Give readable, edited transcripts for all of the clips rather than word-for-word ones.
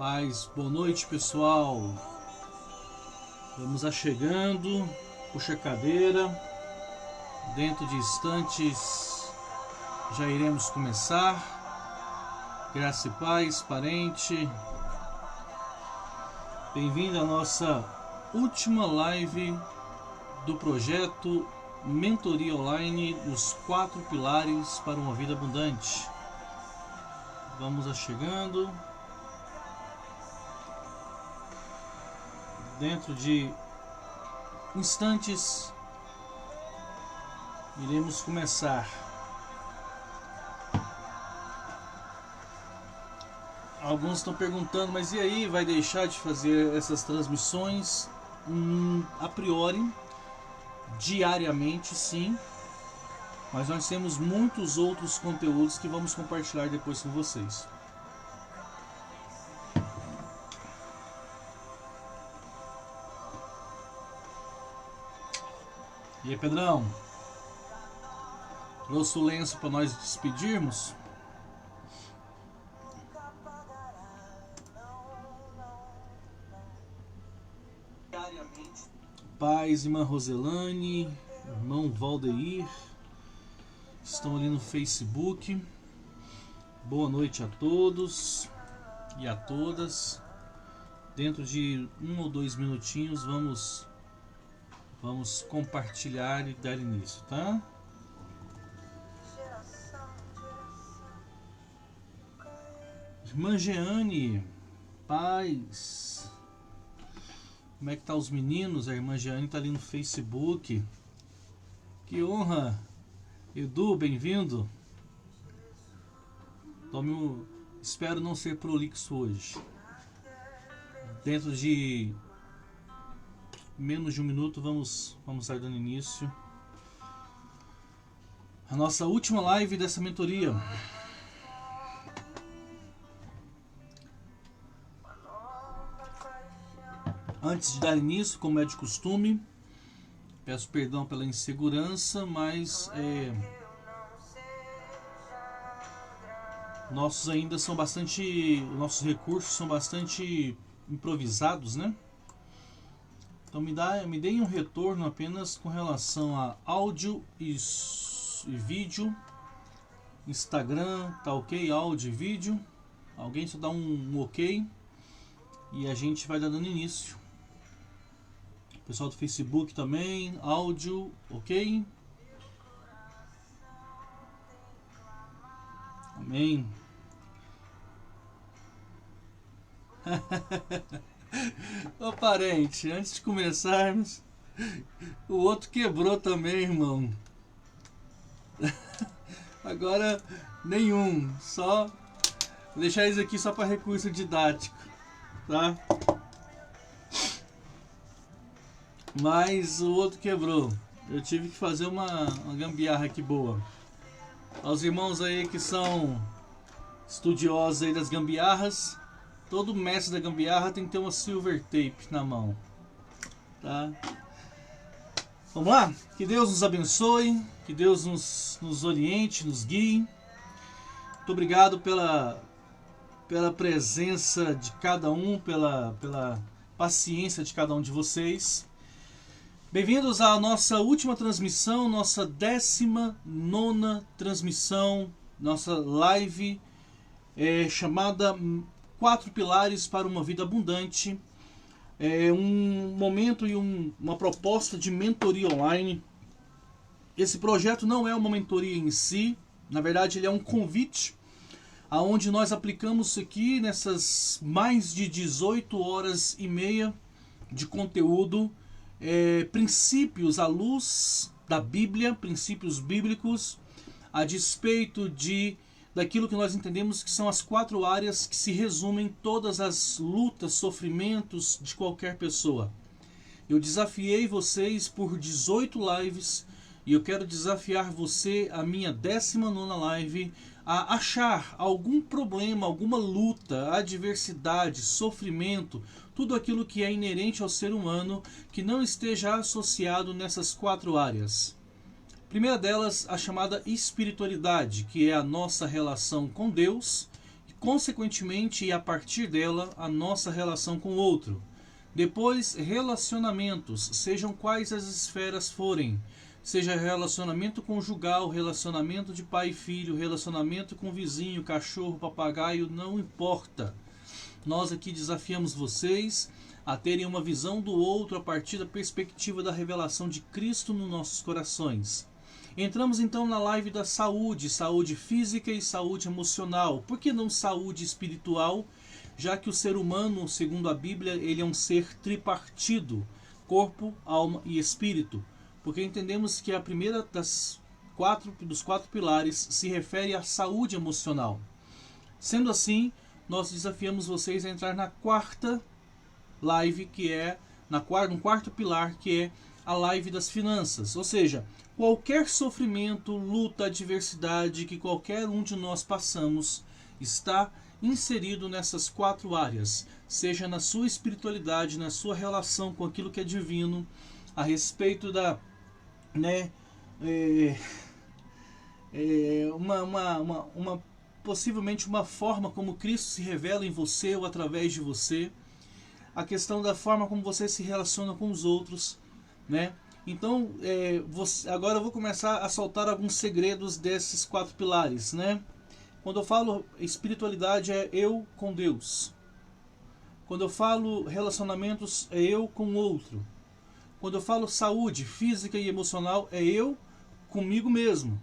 Paz, boa noite pessoal. Vamos chegando, puxa a cadeira. Dentro de instantes já iremos começar. Graça e paz, parente. Bem-vindo à nossa última live do projeto Mentoria Online, os 4 pilares para uma vida abundante. Vamos chegando. Dentro de instantes iremos começar. Alguns estão perguntando, mas e aí, vai deixar de fazer essas transmissões? A priori, diariamente sim, mas nós temos muitos outros conteúdos que vamos compartilhar depois com vocês. E aí, Pedrão? Trouxe o lenço para nós despedirmos? Paz, irmã Roselane, irmão Valdeir, estão ali no Facebook. Boa noite a todos e a todas. Dentro de 1 ou 2 minutinhos vamos compartilhar e dar início, tá? Irmã Jeane, paz. Como é que tá os meninos? A irmã Jeane tá ali no Facebook. Que honra. Edu, bem-vindo. Espero não ser prolixo hoje. Dentro de menos de 1 minuto vamos estar dando início a nossa última live dessa mentoria. Antes de dar início, como é de costume, peço perdão pela insegurança, mas nossos recursos são bastante improvisados, né? Então me deem um retorno apenas com relação a áudio e vídeo. Instagram, tá ok? Áudio e vídeo. Alguém só dá um ok e a gente vai dando início. Pessoal do Facebook também, áudio, ok? Amém. Ô parente, antes de começarmos, o outro quebrou também, irmão. Agora nenhum, só vou deixar isso aqui só para recurso didático, tá? Mas o outro quebrou. Eu tive que fazer uma gambiarra aqui boa. Aos irmãos aí que são estudiosos aí das gambiarras, todo mestre da gambiarra tem que ter uma silver tape na mão, tá? Vamos lá? Que Deus nos abençoe, que Deus nos oriente, nos guie. Muito obrigado pela presença de cada um, pela paciência de cada um de vocês. Bem-vindos à nossa última transmissão, nossa 19ª transmissão, nossa live chamada 4 pilares para uma vida abundante. É um momento e uma proposta de mentoria online. Esse projeto não é uma mentoria em si, na verdade ele é um convite, aonde nós aplicamos aqui nessas mais de 18 horas e meia de conteúdo, princípios à luz da Bíblia, princípios bíblicos, a despeito daquilo que nós entendemos que são as 4 áreas que se resumem todas as lutas, sofrimentos de qualquer pessoa. Eu desafiei vocês por 18 lives e eu quero desafiar você, a minha 19ª live, a achar algum problema, alguma luta, adversidade, sofrimento, tudo aquilo que é inerente ao ser humano que não esteja associado nessas 4 áreas. Primeira delas, a chamada espiritualidade, que é a nossa relação com Deus consequentemente e a partir dela a nossa relação com o outro. Depois, relacionamentos, sejam quais as esferas forem, seja relacionamento conjugal, relacionamento de pai e filho, relacionamento com vizinho, cachorro, papagaio, não importa. Nós aqui desafiamos vocês a terem uma visão do outro a partir da perspectiva da revelação de Cristo nos nossos corações. Entramos então na live da saúde, saúde física e saúde emocional. Por que não saúde espiritual? Já que o ser humano, segundo a Bíblia, ele é um ser tripartido, corpo, alma e espírito. Porque entendemos que a primeira dos quatro pilares se refere à saúde emocional. Sendo assim, nós desafiamos vocês a entrar na quarta live, que é no quarto pilar, que é a live das finanças. Ou seja, qualquer sofrimento, luta, adversidade que qualquer um de nós passamos está inserido nessas 4 áreas, seja na sua espiritualidade, na sua relação com aquilo que é divino, a respeito da, possivelmente uma forma como Cristo se revela em você ou através de você, a questão da forma como você se relaciona com os outros, Então, agora eu vou começar a soltar alguns segredos desses 4 pilares, Quando eu falo espiritualidade, é eu com Deus. Quando eu falo relacionamentos, é eu com o outro. Quando eu falo saúde física e emocional, é eu comigo mesmo.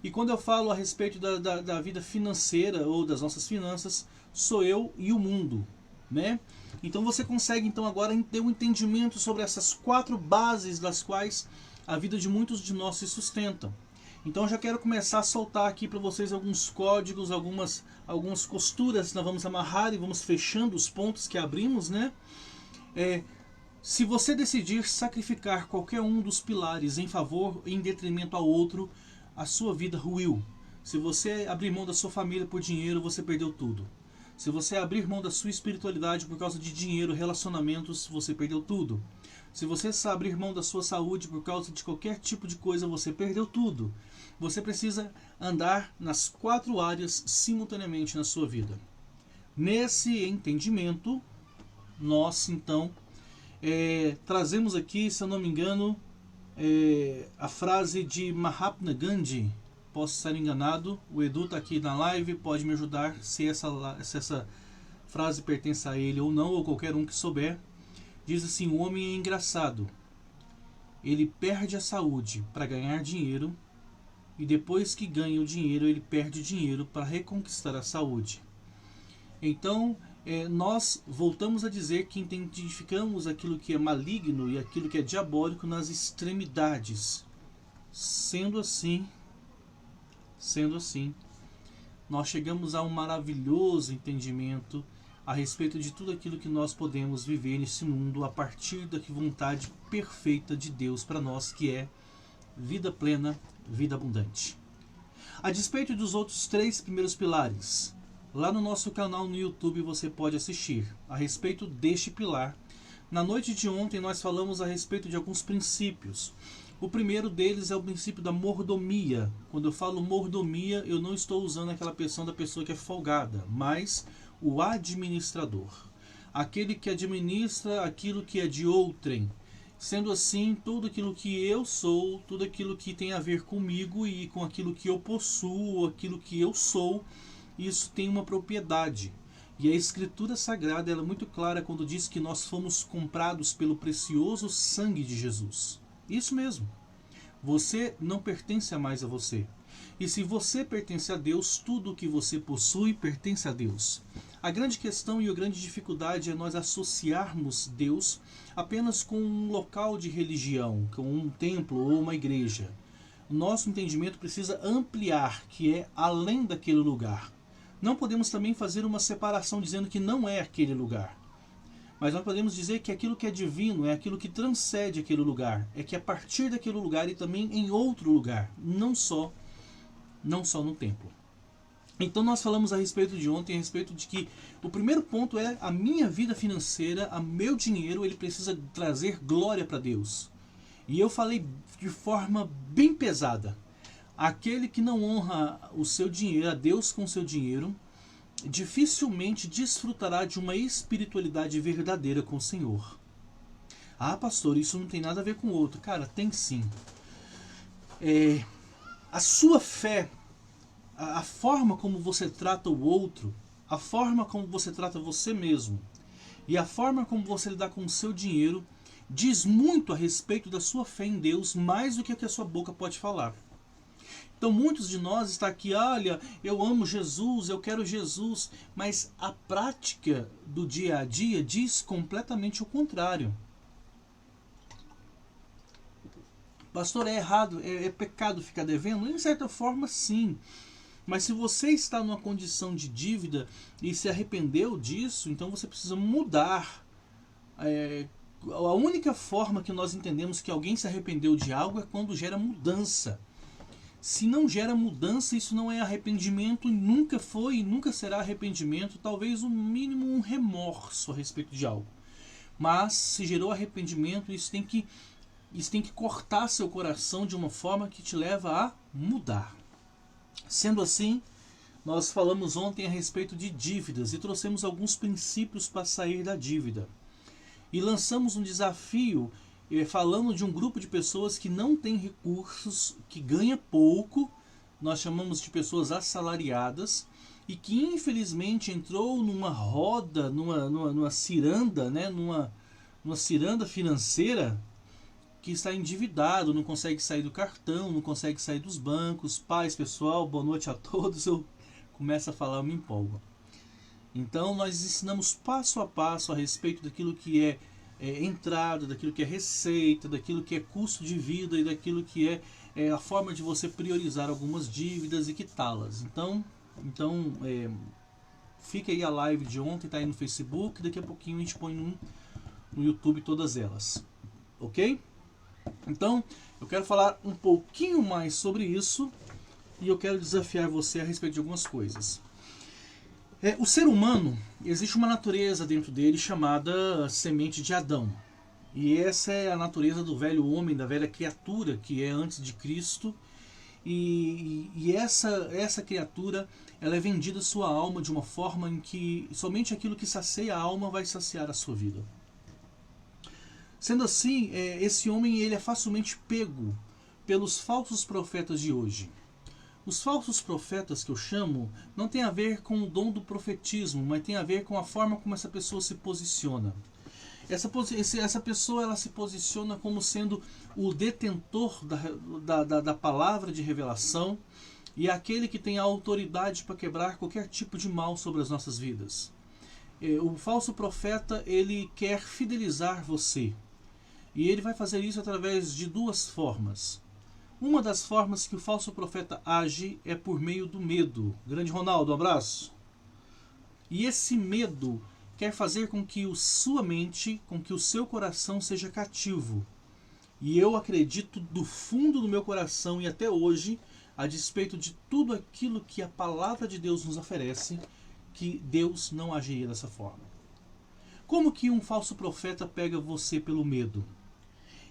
E quando eu falo a respeito da vida financeira ou das nossas finanças, sou eu e o mundo, Então você consegue então agora ter um entendimento sobre essas 4 bases das quais a vida de muitos de nós se sustentam. Então eu já quero começar a soltar aqui para vocês alguns códigos, algumas costuras que nós vamos amarrar e vamos fechando os pontos que abrimos, Se você decidir sacrificar qualquer um dos pilares em favor, em detrimento ao outro, a sua vida ruiu. Se você abrir mão da sua família por dinheiro, você perdeu tudo. Se você abrir mão da sua espiritualidade por causa de dinheiro, relacionamentos, você perdeu tudo. Se você abrir mão da sua saúde por causa de qualquer tipo de coisa, você perdeu tudo. Você precisa andar nas 4 áreas simultaneamente na sua vida. Nesse entendimento, nós então trazemos aqui, se eu não me engano, a frase de Mahatma Gandhi. Posso estar enganado, o Edu está aqui na live, pode me ajudar se essa frase pertence a ele ou não, ou qualquer um que souber. Diz assim: o homem é engraçado, ele perde a saúde para ganhar dinheiro, e depois que ganha o dinheiro, ele perde dinheiro para reconquistar a saúde. Então, nós voltamos a dizer que identificamos aquilo que é maligno e aquilo que é diabólico nas extremidades. Sendo assim, nós chegamos a um maravilhoso entendimento a respeito de tudo aquilo que nós podemos viver nesse mundo a partir da vontade perfeita de Deus para nós, que é vida plena, vida abundante. A despeito dos outros 3 primeiros pilares, lá no nosso canal no YouTube você pode assistir a respeito deste pilar. Na noite de ontem nós falamos a respeito de alguns princípios. O primeiro deles é o princípio da mordomia. Quando eu falo mordomia, eu não estou usando aquela da pessoa que é folgada, mas o administrador. Aquele que administra aquilo que é de outrem. Sendo assim, tudo aquilo que eu sou, tudo aquilo que tem a ver comigo e com aquilo que eu possuo, aquilo que eu sou, isso tem uma propriedade. E a Escritura Sagrada ela é muito clara quando diz que nós fomos comprados pelo precioso sangue de Jesus. Isso mesmo. Você não pertence mais a você. E se você pertence a Deus, tudo o que você possui pertence a Deus. A grande questão e a grande dificuldade é nós associarmos Deus apenas com um local de religião, com um templo ou uma igreja. O nosso entendimento precisa ampliar, que é além daquele lugar. Não podemos também fazer uma separação dizendo que não é aquele lugar. Mas nós podemos dizer que aquilo que é divino é aquilo que transcende aquele lugar. É que a partir daquele lugar e também em outro lugar. Não só no templo. Então nós falamos a respeito de ontem, a respeito de que o primeiro ponto é a minha vida financeira, o meu dinheiro, ele precisa trazer glória para Deus. E eu falei de forma bem pesada. Aquele que não honra o seu dinheiro, a Deus com o seu dinheiro, dificilmente desfrutará de uma espiritualidade verdadeira com o Senhor. Ah, pastor, isso não tem nada a ver com o outro. Cara, tem sim. A sua fé, a forma como você trata o outro, a forma como você trata você mesmo e a forma como você lidar com o seu dinheiro diz muito a respeito da sua fé em Deus, mais do que a sua boca pode falar. Então muitos de nós estão aqui, olha, eu amo Jesus, eu quero Jesus, mas a prática do dia a dia diz completamente o contrário. Pastor, é errado, é pecado ficar devendo? Em certa forma, sim. Mas se você está numa condição de dívida e se arrependeu disso, então você precisa mudar. A única forma que nós entendemos que alguém se arrependeu de algo é quando gera mudança. Se não gera mudança, isso não é arrependimento, nunca foi e nunca será arrependimento, talvez o mínimo um remorso a respeito de algo. Mas se gerou arrependimento, isso tem que cortar seu coração de uma forma que te leva a mudar. Sendo assim, nós falamos ontem a respeito de dívidas e trouxemos alguns princípios para sair da dívida. E lançamos um desafio falando de um grupo de pessoas que não tem recursos, que ganha pouco, nós chamamos de pessoas assalariadas, e que infelizmente entrou numa roda, numa ciranda, né, numa ciranda financeira, que está endividado, não consegue sair do cartão, não consegue sair dos bancos. Paz, pessoal, boa noite a todos. Eu começo a falar, eu me empolgo. Então nós ensinamos passo a passo a respeito daquilo que é entrada, daquilo que é receita, daquilo que é custo de vida e daquilo que é a forma de você priorizar algumas dívidas e quitá-las. Então fica aí a live de ontem, está aí no Facebook, daqui a pouquinho a gente põe no YouTube todas elas, ok? Então eu quero falar um pouquinho mais sobre isso e eu quero desafiar você a respeito de algumas coisas. O ser humano, existe uma natureza dentro dele chamada semente de Adão. E essa é a natureza do velho homem, da velha criatura que é antes de Cristo. E essa criatura, ela é vendida sua alma de uma forma em que somente aquilo que sacia a alma vai saciar a sua vida. Sendo assim, esse homem ele é facilmente pego pelos falsos profetas de hoje. Os falsos profetas que eu chamo não tem a ver com o dom do profetismo, mas tem a ver com a forma como essa pessoa se posiciona. Essa pessoa ela se posiciona como sendo o detentor da palavra de revelação e aquele que tem a autoridade para quebrar qualquer tipo de mal sobre as nossas vidas. O falso profeta ele quer fidelizar você e ele vai fazer isso através de duas formas. Uma das formas que o falso profeta age é por meio do medo. Grande Ronaldo, um abraço. E esse medo quer fazer com que sua mente, com que o seu coração seja cativo. E eu acredito do fundo do meu coração e até hoje, a despeito de tudo aquilo que a palavra de Deus nos oferece, que Deus não agiria dessa forma. Como que um falso profeta pega você pelo medo?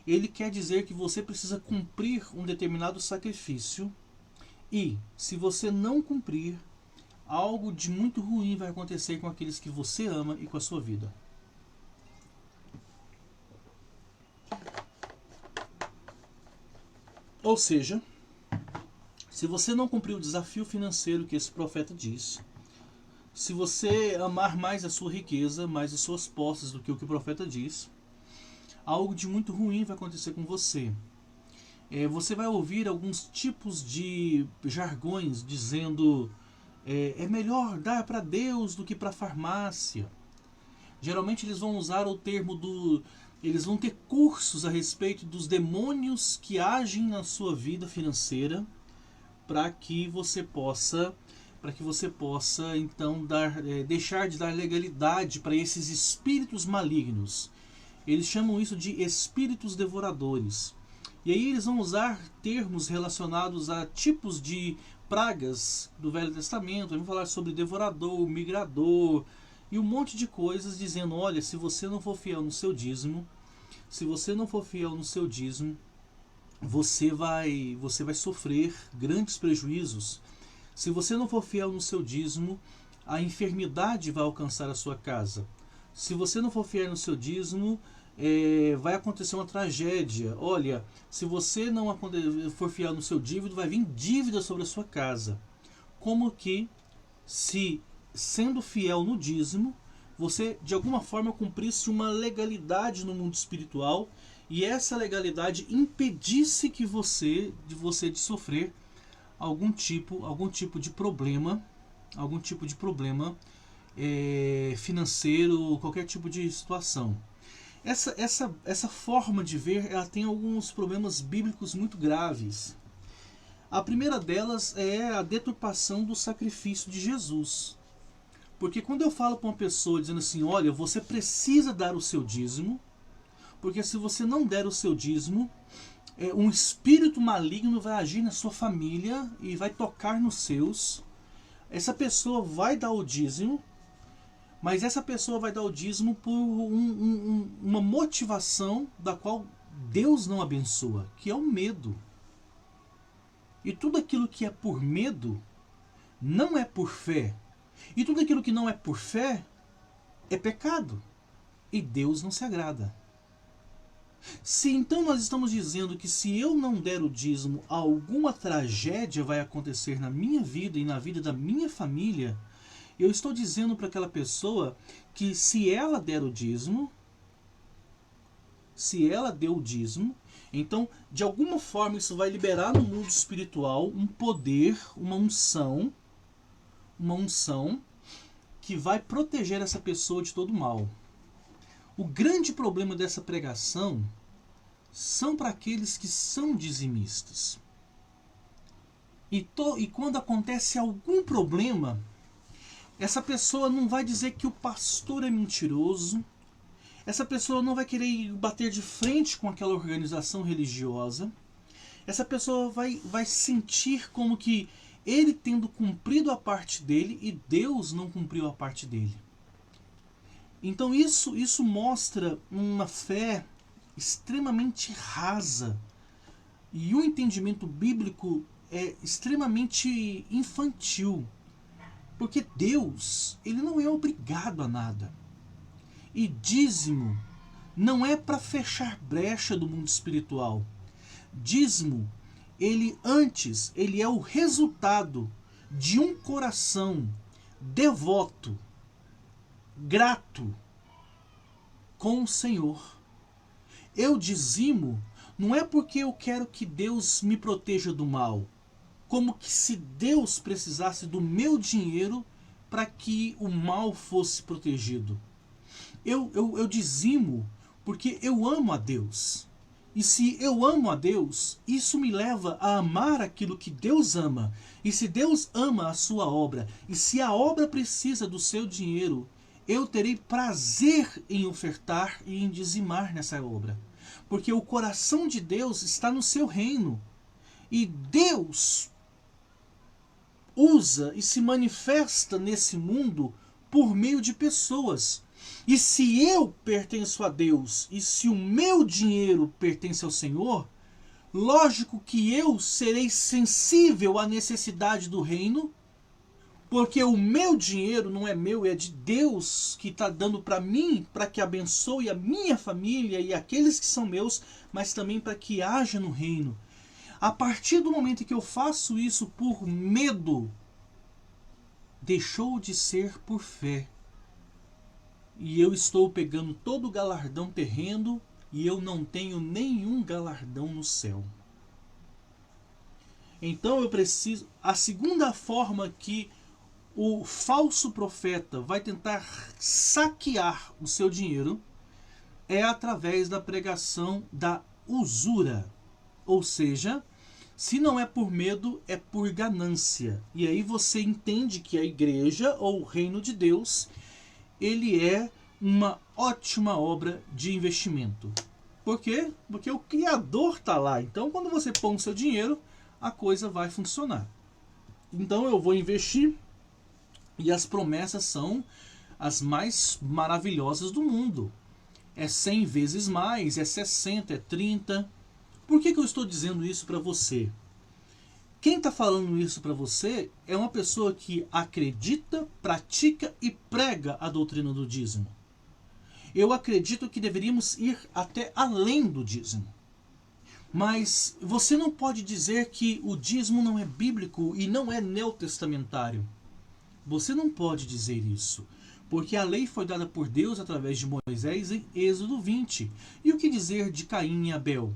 Ele quer dizer que você precisa cumprir um determinado sacrifício e, se você não cumprir, algo de muito ruim vai acontecer com aqueles que você ama e com a sua vida. Ou seja, se você não cumprir o desafio financeiro que esse profeta diz, se você amar mais a sua riqueza, mais as suas posses do que o profeta diz, algo de muito ruim vai acontecer com você. Você vai ouvir alguns tipos de jargões dizendo é melhor dar para Deus do que para a farmácia. Geralmente eles vão usar o termo eles vão ter cursos a respeito dos demônios que agem na sua vida financeira para que você possa então deixar de dar legalidade para esses espíritos malignos. Eles chamam isso de espíritos devoradores. E aí eles vão usar termos relacionados a tipos de pragas do Velho Testamento. Vamos falar sobre devorador, migrador e um monte de coisas dizendo, olha, se você não for fiel no seu dízimo, você vai sofrer grandes prejuízos. Se você não for fiel no seu dízimo, a enfermidade vai alcançar a sua casa. Se você não for fiel no seu dízimo, vai acontecer uma tragédia. Olha, se você não for fiel no seu dívida, vai vir dívida sobre a sua casa. Como que, se sendo fiel no dízimo, você de alguma forma cumprisse uma legalidade no mundo espiritual e essa legalidade impedisse que você de sofrer algum tipo de problema, financeiro, qualquer tipo de situação. Essa forma de ver, ela tem alguns problemas bíblicos muito graves. A primeira delas é a deturpação do sacrifício de Jesus. Porque quando eu falo para uma pessoa dizendo assim, olha, você precisa dar o seu dízimo, porque se você não der o seu dízimo, um espírito maligno vai agir na sua família e vai tocar nos seus. Essa pessoa vai dar o dízimo, mas essa pessoa vai dar o dízimo por uma motivação da qual Deus não abençoa, que é o medo. E tudo aquilo que é por medo não é por fé. E tudo aquilo que não é por fé é pecado. E Deus não se agrada. Se então nós estamos dizendo que se eu não der o dízimo, alguma tragédia vai acontecer na minha vida e na vida da minha família, eu estou dizendo para aquela pessoa que se ela der o dízimo, então de alguma forma isso vai liberar no mundo espiritual um poder, uma unção que vai proteger essa pessoa de todo mal. O grande problema dessa pregação são para aqueles que são dizimistas. E quando acontece algum problema, essa pessoa não vai dizer que o pastor é mentiroso, essa pessoa não vai querer bater de frente com aquela organização religiosa, essa pessoa vai sentir como que ele tendo cumprido a parte dele e Deus não cumpriu a parte dele. Então isso mostra uma fé extremamente rasa e o entendimento bíblico é extremamente infantil, porque Deus, ele não é obrigado a nada. E dízimo não é para fechar brecha do mundo espiritual. Dízimo, ele é o resultado de um coração devoto, grato com o Senhor. Eu dizimo não é porque eu quero que Deus me proteja do mal, como que se Deus precisasse do meu dinheiro para que o mal fosse protegido. Eu dizimo porque eu amo a Deus. E se eu amo a Deus, isso me leva a amar aquilo que Deus ama. E se Deus ama a sua obra, e se a obra precisa do seu dinheiro, eu terei prazer em ofertar e em dizimar nessa obra. Porque o coração de Deus está no seu reino. E Deus usa e se manifesta nesse mundo por meio de pessoas. E se eu pertenço a Deus e se o meu dinheiro pertence ao Senhor, lógico que eu serei sensível à necessidade do reino, porque o meu dinheiro não é meu, é de Deus que está dando para mim, para que abençoe a minha família e aqueles que são meus, mas também para que haja no reino. A partir do momento que eu faço isso por medo, deixou de ser por fé. E eu estou pegando todo o galardão terreno e eu não tenho nenhum galardão no céu. Então eu preciso... A segunda forma que o falso profeta vai tentar saquear o seu dinheiro é através da pregação da usura. Ou seja, se não é por medo, é por ganância. E aí você entende que a igreja ou o reino de Deus, ele é uma ótima obra de investimento. Por quê? Porque o Criador está lá. Então, quando você põe o seu dinheiro, a coisa vai funcionar. Então, eu vou investir e as promessas são as mais maravilhosas do mundo. É 100 vezes mais, é 60, é 30. Por que eu estou dizendo isso para você? Quem está falando isso para você é uma pessoa que acredita, pratica e prega a doutrina do dízimo. Eu acredito que deveríamos ir até além do dízimo. Mas você não pode dizer que o dízimo não é bíblico e não é neotestamentário. Você não pode dizer isso. Porque a lei foi dada por Deus através de Moisés em Êxodo 20. E o que dizer de Caim e Abel?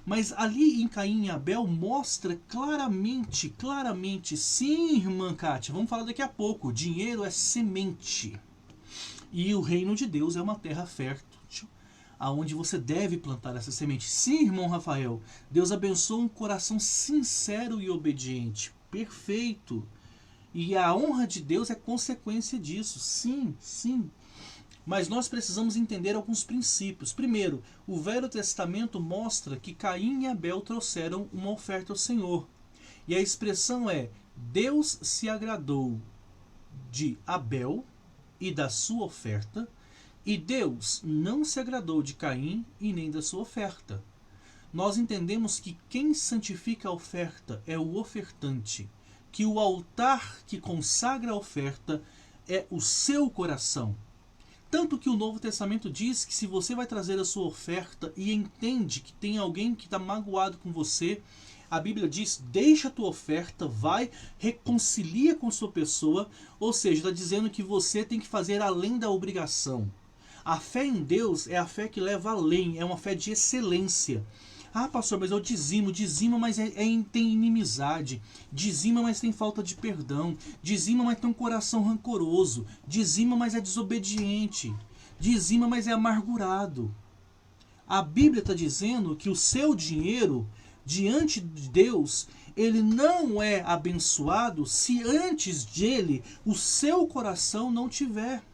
Mas ali em Caim e Abel mostra claramente, sim, irmã Kátia, vamos falar daqui a pouco, dinheiro é semente. E o reino de Deus é uma terra fértil, aonde você deve plantar essa semente. Sim, irmão Rafael, Deus abençoa um coração sincero e obediente. Perfeito. E a honra de Deus é consequência disso. Sim, sim. Mas nós precisamos entender alguns princípios. Primeiro, o Velho Testamento mostra que Caim e Abel trouxeram uma oferta ao Senhor. E a expressão é: Deus se agradou de Abel e da sua oferta, e Deus não se agradou de Caim e nem da sua oferta. Nós entendemos que quem santifica a oferta é o ofertante, que o altar que consagra a oferta é o seu coração. Tanto que o Novo Testamento diz que se você vai trazer a sua oferta e entende que tem alguém que está magoado com você, a Bíblia diz: deixa a tua oferta, vai, reconcilia com sua pessoa. Ou seja, está dizendo que você tem que fazer além da obrigação. A fé em Deus é a fé que leva além, é uma fé de excelência. Ah, pastor, mas eu dizima, mas tem inimizade. Dizima, mas tem falta de perdão. Dizima, mas tem um coração rancoroso. Dizima, mas é desobediente. Dizima, mas é amargurado. A Bíblia está dizendo que o seu dinheiro, diante de Deus, ele não é abençoado se antes dele o seu coração não tiver.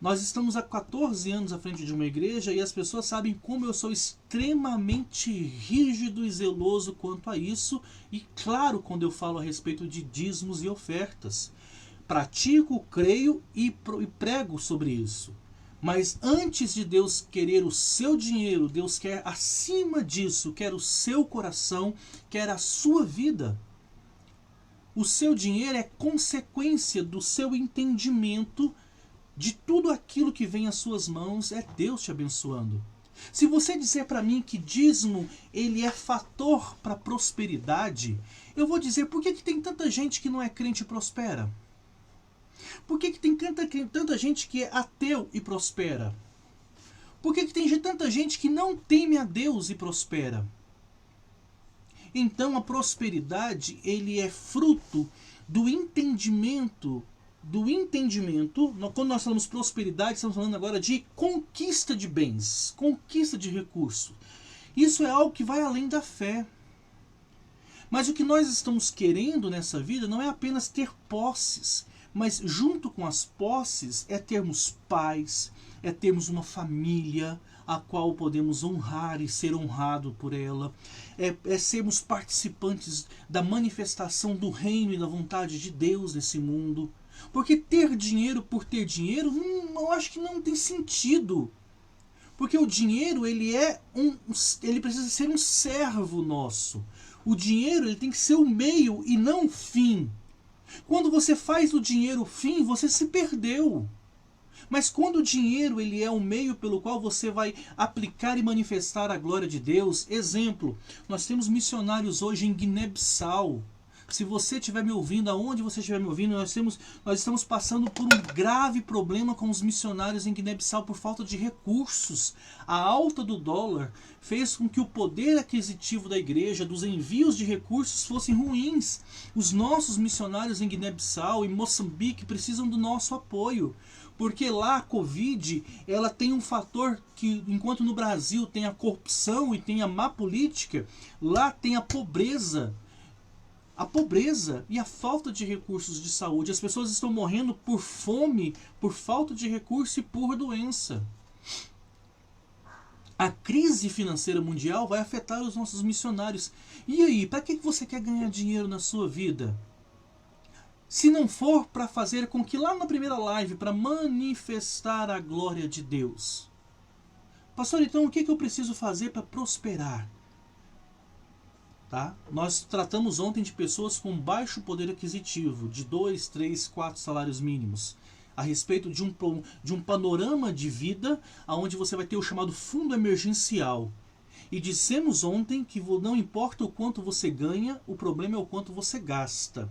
Nós estamos há 14 anos à frente de uma igreja e as pessoas sabem como eu sou extremamente rígido e zeloso quanto a isso. E claro, quando eu falo a respeito de dízimos e ofertas. Pratico, creio e prego sobre isso. Mas antes de Deus querer o seu dinheiro, Deus quer acima disso, quer o seu coração, quer a sua vida. O seu dinheiro é consequência do seu entendimento de tudo aquilo que vem às suas mãos. É Deus te abençoando. Se você disser para mim que dízimo ele é fator para prosperidade, eu vou dizer: por que tem tanta gente que não é crente e prospera? Por que tem tanta gente que é ateu e prospera? Por que tem tanta gente que não teme a Deus e prospera? Então a prosperidade ele é fruto do entendimento. Quando nós falamos prosperidade, estamos falando agora de conquista de bens, conquista de recursos. Isso é algo que vai além da fé. Mas o que nós estamos querendo nessa vida não é apenas ter posses, mas junto com as posses é termos paz, é termos uma família a qual podemos honrar e ser honrado por ela, é sermos participantes da manifestação do reino e da vontade de Deus nesse mundo. Porque ter dinheiro por ter dinheiro, eu acho que não tem sentido. Porque o dinheiro ele precisa ser um servo nosso. O dinheiro ele tem que ser o meio e não o fim. Quando você faz do dinheiro o fim, você se perdeu. Mas quando o dinheiro ele é o meio pelo qual você vai aplicar e manifestar a glória de Deus. Exemplo, nós temos missionários hoje em Guiné-Bissau. Se você estiver me ouvindo, aonde você estiver me ouvindo, nós estamos passando por um grave problema com os missionários em Guiné-Bissau por falta de recursos. A alta do dólar fez com que o poder aquisitivo da igreja, dos envios de recursos, fossem ruins. Os nossos missionários em Guiné-Bissau e Moçambique precisam do nosso apoio. Porque lá a Covid ela tem um fator que, enquanto no Brasil tem a corrupção e tem a má política, lá tem a pobreza. A pobreza e a falta de recursos de saúde. As pessoas estão morrendo por fome, por falta de recurso e por doença. A crise financeira mundial vai afetar os nossos missionários. E aí, para que você quer ganhar dinheiro na sua vida? Se não for para fazer com que lá na primeira live, para manifestar a glória de Deus. Pastor, então o que eu preciso fazer para prosperar? Tá? Nós tratamos ontem de pessoas com baixo poder aquisitivo, de 2, 3, 4 salários mínimos, a respeito de um panorama de vida onde você vai ter o chamado fundo emergencial. E dissemos ontem que não importa o quanto você ganha, o problema é o quanto você gasta.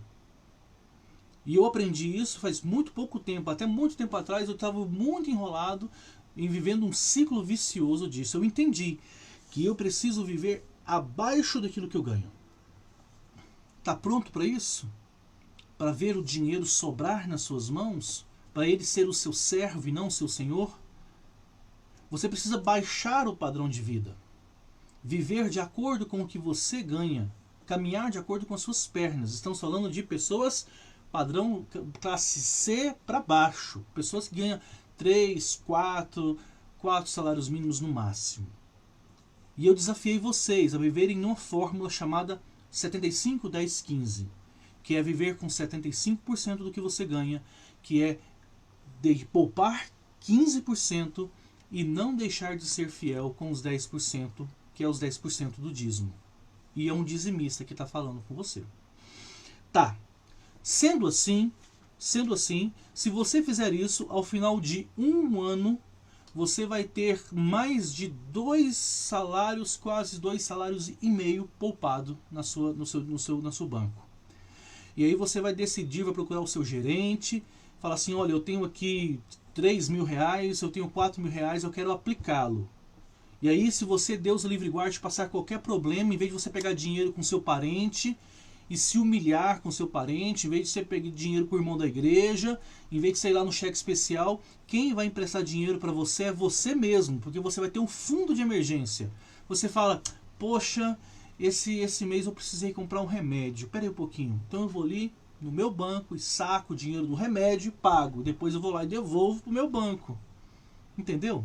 E eu aprendi isso faz muito pouco tempo, até muito tempo atrás eu estava muito enrolado em vivendo um ciclo vicioso disso. Eu entendi que eu preciso viver abaixo daquilo que eu ganho. Está pronto para isso? Para ver o dinheiro sobrar nas suas mãos? Para ele ser o seu servo e não o seu senhor? Você precisa baixar o padrão de vida. Viver de acordo com o que você ganha. Caminhar de acordo com as suas pernas. Estamos falando de pessoas padrão classe C para baixo. Pessoas que ganham 3, 4 salários mínimos no máximo. E eu desafiei vocês a viverem numa fórmula chamada 75, 10, 15. Que é viver com 75% do que você ganha. Que é de poupar 15% e não deixar de ser fiel com os 10%, que é os 10% do dízimo. E é um dizimista que está falando com você. Tá. Sendo assim, se você fizer isso, ao final de um ano, você vai ter mais de 2 salários, quase 2 salários e meio poupado no seu banco. E aí você vai decidir, vai procurar o seu gerente, falar assim, olha, eu tenho aqui 3 mil reais, eu tenho 4 mil reais, eu quero aplicá-lo. E aí, se você, Deus o livre guarde, passar qualquer problema, em vez de você pegar dinheiro com seu parente e se humilhar com seu parente, em vez de você pegar dinheiro com o irmão da igreja, em vez de você ir lá no cheque especial, quem vai emprestar dinheiro para você é você mesmo, porque você vai ter um fundo de emergência. Você fala, poxa, esse mês eu precisei comprar um remédio, espera aí um pouquinho, então eu vou ali no meu banco e saco o dinheiro do remédio e pago, depois eu vou lá e devolvo para o meu banco. Entendeu?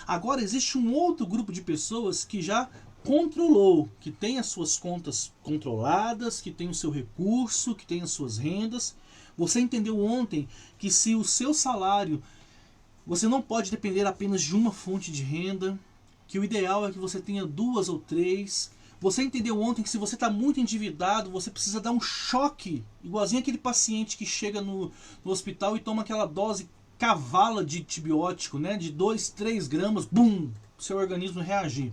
Agora existe um outro grupo de pessoas que já controlou, que tem as suas contas controladas, que tem o seu recurso, que tem as suas rendas. Você entendeu ontem que se o seu salário, você não pode depender apenas de uma fonte de renda, que o ideal é que você tenha 2 ou 3. Você entendeu ontem que se você está muito endividado, você precisa dar um choque, igualzinho aquele paciente que chega no hospital e toma aquela dose cavala de antibiótico, né, de 2, 3 gramas, bum, seu organismo reagir.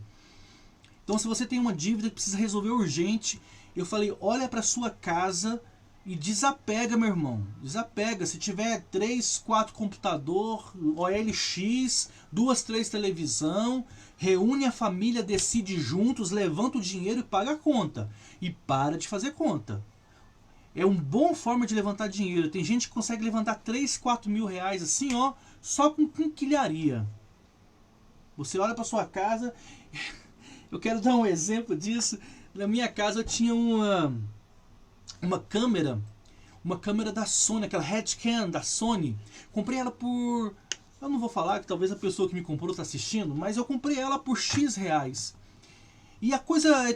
Então, se você tem uma dívida que precisa resolver urgente, eu falei, olha para sua casa e desapega, meu irmão. Desapega. Se tiver 3, 4 computador, OLX, 2, 3 televisão, reúne a família, decide juntos, levanta o dinheiro e paga a conta. E para de fazer conta. É uma boa forma de levantar dinheiro. Tem gente que consegue levantar 3, 4 mil reais assim, ó, só com quinquilharia. Você olha para sua casa. Eu quero dar um exemplo disso. Na minha casa eu tinha uma câmera da Sony, aquela headcam da Sony. Comprei ela por... Eu não vou falar, que talvez a pessoa que me comprou está assistindo, mas eu comprei ela por X reais. E a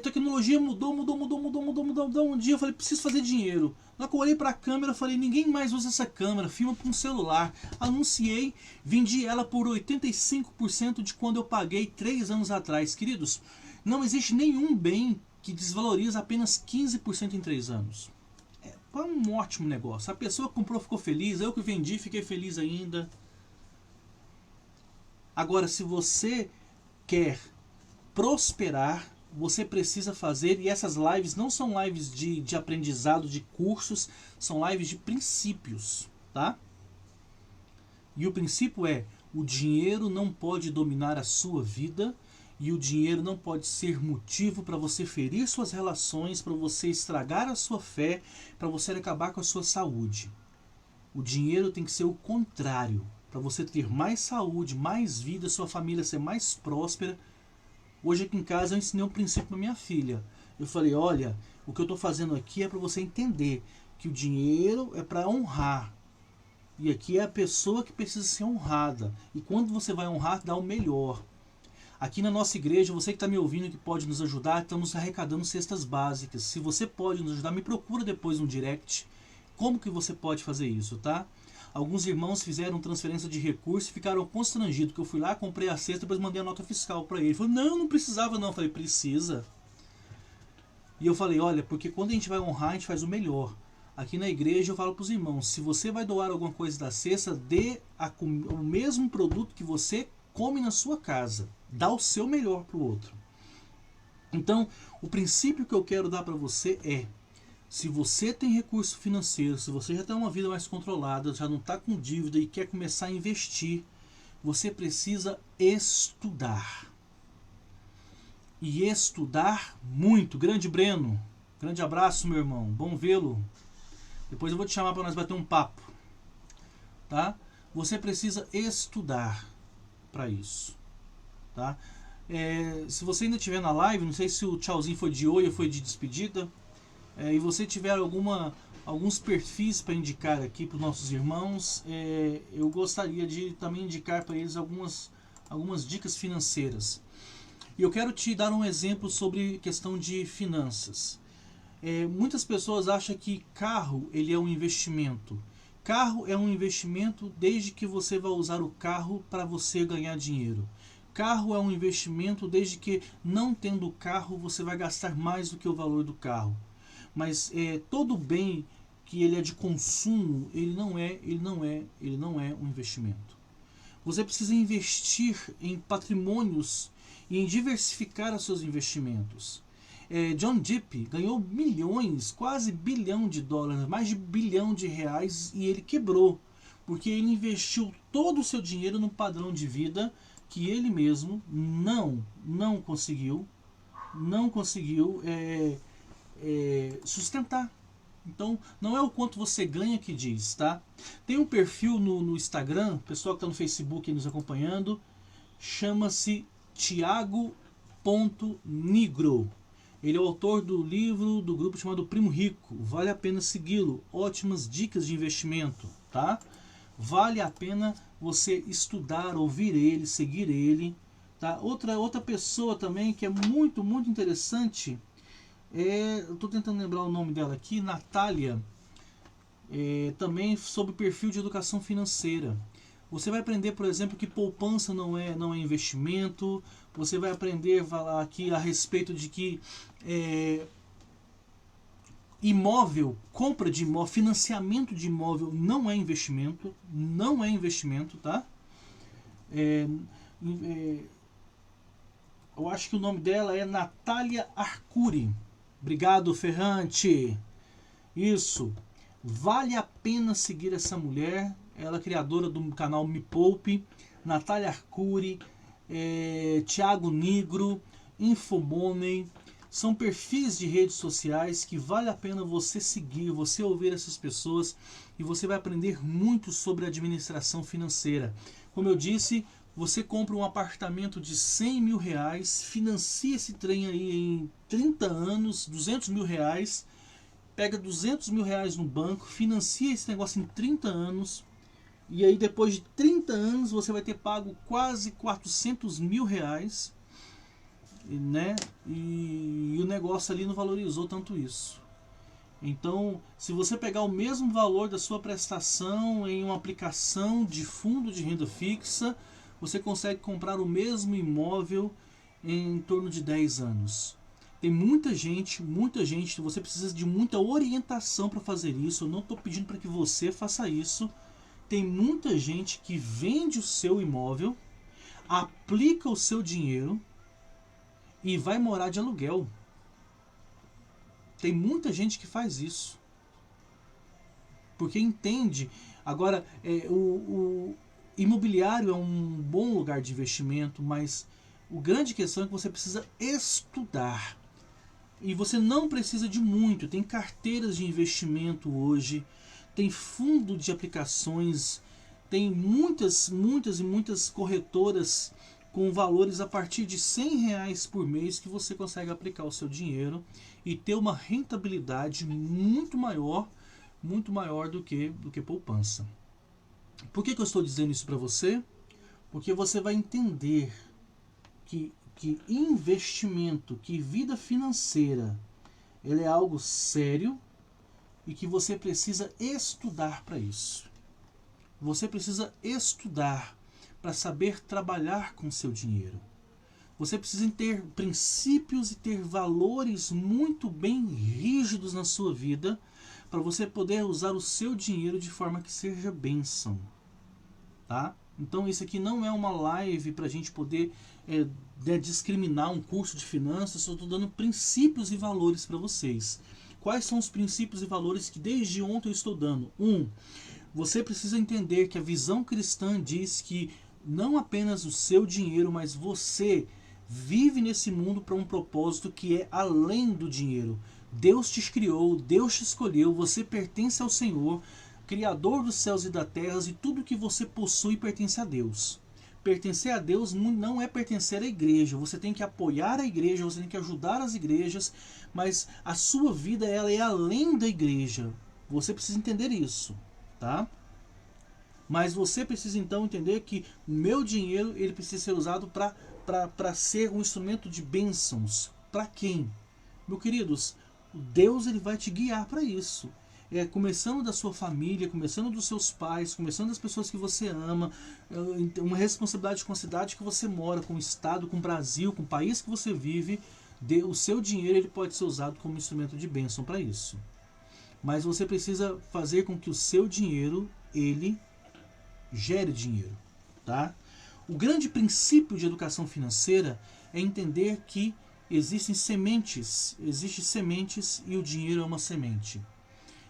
tecnologia mudou. Um dia eu falei, preciso fazer dinheiro. Na hora que eu olhei para a câmera, eu falei, ninguém mais usa essa câmera, filma para um celular. Anunciei, vendi ela por 85% de quando eu paguei 3 anos atrás. Queridos, não existe nenhum bem que desvaloriza apenas 15% em 3 anos. É um ótimo negócio. A pessoa que comprou ficou feliz, eu que vendi fiquei feliz ainda. Agora, se você quer prosperar, você precisa fazer, e essas lives não são lives de aprendizado, de cursos, são lives de princípios, tá? E o princípio é, o dinheiro não pode dominar a sua vida, e o dinheiro não pode ser motivo para você ferir suas relações, para você estragar a sua fé, para você acabar com a sua saúde. O dinheiro tem que ser o contrário, para você ter mais saúde, mais vida, sua família ser mais próspera. Hoje aqui em casa eu ensinei um princípio para minha filha. Eu falei, olha, o que eu estou fazendo aqui é para você entender que o dinheiro é para honrar. E aqui é a pessoa que precisa ser honrada. E quando você vai honrar, dá o melhor. Aqui na nossa igreja, você que está me ouvindo que pode nos ajudar, estamos arrecadando cestas básicas. Se você pode nos ajudar, me procura depois no direct. Como que você pode fazer isso, tá? Alguns irmãos fizeram transferência de recursos e ficaram constrangidos, porque eu fui lá, comprei a cesta, depois mandei a nota fiscal para ele. Ele falou, não precisava não. Eu falei, precisa. E eu falei, olha, porque quando a gente vai honrar, a gente faz o melhor. Aqui na igreja eu falo para os irmãos, se você vai doar alguma coisa da cesta, dê o mesmo produto que você come na sua casa. Dá o seu melhor para o outro. Então, o princípio que eu quero dar para você é, se você tem recurso financeiro, se você já tem uma vida mais controlada, já não está com dívida e quer começar a investir, você precisa estudar. E estudar muito. Grande Breno, grande abraço, meu irmão, bom vê-lo. Depois eu vou te chamar para nós bater um papo. Tá? Você precisa estudar para isso. Tá? Se você ainda estiver na live, não sei se o tchauzinho foi de oi ou foi de despedida, e você tiver alguns perfis para indicar aqui para os nossos irmãos, eu gostaria de também indicar para eles algumas dicas financeiras. E eu quero te dar um exemplo sobre questão de finanças. Muitas pessoas acham que carro ele é um investimento. Carro é um investimento desde que você vai usar o carro para você ganhar dinheiro. Carro é um investimento desde que, não tendo carro, você vai gastar mais do que o valor do carro. Mas todo bem que ele é de consumo, ele não é um investimento. Você precisa investir em patrimônios e em diversificar os seus investimentos. John Depp ganhou milhões, quase bilhão de dólares, mais de bilhão de reais, e ele quebrou, porque ele investiu todo o seu dinheiro num padrão de vida que ele mesmo não conseguiu sustentar. Então, não é o quanto você ganha que diz, tá? Tem um perfil no Instagram, pessoal que está no Facebook nos acompanhando, chama-se Thiago.Nigro. Ele é o autor do livro do grupo chamado Primo Rico. Vale a pena segui-lo. Ótimas dicas de investimento, tá? Vale a pena você estudar, ouvir ele, seguir ele, tá? Outra pessoa também que é muito interessante, eu estou tentando lembrar o nome dela aqui, Natália, também sobre o perfil de educação financeira. Você vai aprender, por exemplo, que poupança não é investimento. Você vai aprender a falar aqui a respeito de que compra de imóvel, financiamento de imóvel não é investimento, tá? Eu acho que o nome dela é Natália Arcuri. Obrigado, Ferrante. Isso. Vale a pena seguir essa mulher. Ela é criadora do canal Me Poupe. Natália Arcuri, Thiago Nigro, Infomoney. São perfis de redes sociais que vale a pena você seguir, você ouvir essas pessoas, e você vai aprender muito sobre administração financeira. Como eu disse, você compra um apartamento de 100 mil reais, financia esse trem aí em 30 anos, 200 mil reais, pega 200 mil reais no banco, financia esse negócio em 30 anos, e aí depois de 30 anos você vai ter pago quase 400 mil reais, né? E o negócio ali não valorizou tanto isso. Então, se você pegar o mesmo valor da sua prestação em uma aplicação de fundo de renda fixa, você consegue comprar o mesmo imóvel em torno de 10 anos. Tem muita gente, você precisa de muita orientação para fazer isso. Eu não estou pedindo para que você faça isso. Tem muita gente que vende o seu imóvel, aplica o seu dinheiro e vai morar de aluguel. Tem muita gente que faz isso. Porque entende. Agora, o imobiliário é um bom lugar de investimento, mas a grande questão é que você precisa estudar. E você não precisa de muito. Tem carteiras de investimento hoje, tem fundo de aplicações, tem muitas corretoras com valores a partir de R$100 por mês que você consegue aplicar o seu dinheiro e ter uma rentabilidade muito maior do que poupança. Por que eu estou dizendo isso para você? Porque você vai entender que investimento, que vida financeira, ele é algo sério e que você precisa estudar para isso. Você precisa estudar para saber trabalhar com seu dinheiro. Você precisa ter princípios e ter valores muito bem rígidos na sua vida para você poder usar o seu dinheiro de forma que seja bênção, tá? Então isso aqui não é uma live para a gente poder discriminar um curso de finanças. Só estou dando princípios e valores para vocês. Quais são os princípios e valores que desde ontem eu estou dando? Você precisa entender que a visão cristã diz que não apenas o seu dinheiro, mas você vive nesse mundo para um propósito que é além do dinheiro. Deus te criou, Deus te escolheu, você pertence ao Senhor, Criador dos céus e da terra, e tudo que você possui pertence a Deus. Pertencer a Deus não é pertencer à igreja. Você tem que apoiar a igreja, você tem que ajudar as igrejas, mas a sua vida ela é além da igreja. Você precisa entender isso, tá? Mas você precisa então entender que o meu dinheiro ele precisa ser usado para ser um instrumento de bênçãos. Para quem? Meus queridos, Deus ele vai te guiar para isso. Começando da sua família, começando dos seus pais, começando das pessoas que você ama, uma responsabilidade com a cidade que você mora, com o estado, com o Brasil, com o país que você vive. O seu dinheiro ele pode ser usado como instrumento de bênção para isso. Mas você precisa fazer com que o seu dinheiro ele gere dinheiro, tá? O grande princípio de educação financeira é entender que existem sementes e o dinheiro é uma semente.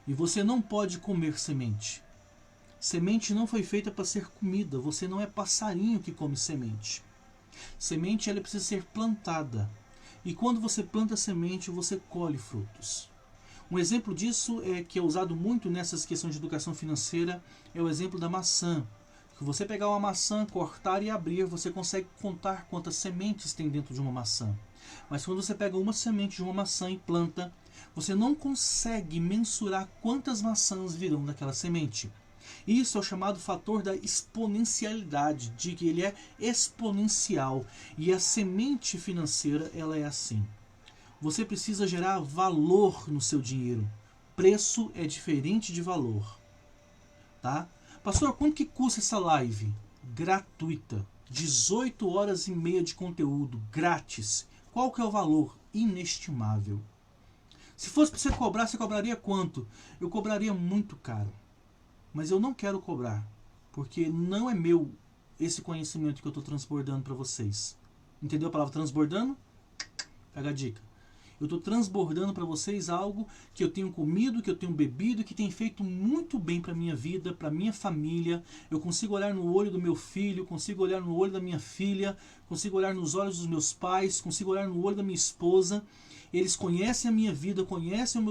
E você não pode comer semente. Semente não foi feita para ser comida. Você não é passarinho que come semente. Semente ela precisa ser plantada. E quando você planta semente, você colhe frutos. Um exemplo disso que é usado muito nessas questões de educação financeira é o exemplo da maçã. Se você pegar uma maçã, cortar e abrir, você consegue contar quantas sementes tem dentro de uma maçã. Mas quando você pega uma semente de uma maçã e planta, você não consegue mensurar quantas maçãs virão daquela semente. Isso é o chamado fator da exponencialidade, de que ele é exponencial. E a semente financeira ela é assim. Você precisa gerar valor no seu dinheiro. Preço é diferente de valor. Tá? Pastor, quanto que custa essa live? Gratuita. 18 horas e meia de conteúdo, grátis. Qual que é o valor? Inestimável. Se fosse para você cobrar, você cobraria quanto? Eu cobraria muito caro. Mas eu não quero cobrar. Porque não é meu esse conhecimento que eu estou transbordando para vocês. Entendeu a palavra transbordando? Pega a dica. Eu estou transbordando para vocês algo que eu tenho comido, que eu tenho bebido, que tem feito muito bem para a minha vida, para a minha família. Eu consigo olhar no olho do meu filho, consigo olhar no olho da minha filha, consigo olhar nos olhos dos meus pais, consigo olhar no olho da minha esposa. Eles conhecem a minha vida, conhecem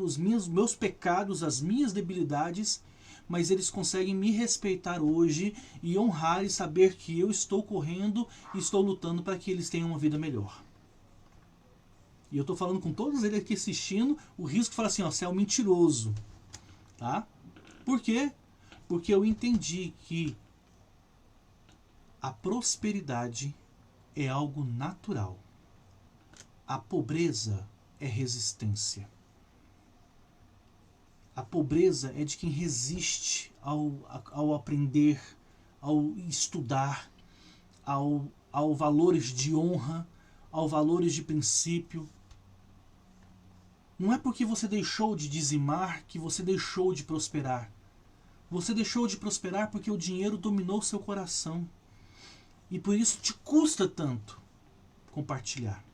os meus pecados, as minhas debilidades, mas eles conseguem me respeitar hoje e honrar e saber que eu estou correndo e estou lutando para que eles tenham uma vida melhor. E eu estou falando com todos eles aqui assistindo, o risco de falar assim, ó, você é um mentiroso. Tá? Por quê? Porque eu entendi que a prosperidade é algo natural. A pobreza é resistência. A pobreza é de quem resiste ao aprender, ao estudar, ao valores de honra, aos valores de princípio. Não é porque você deixou de dizimar que você deixou de prosperar. Você deixou de prosperar porque o dinheiro dominou seu coração. E por isso te custa tanto compartilhar.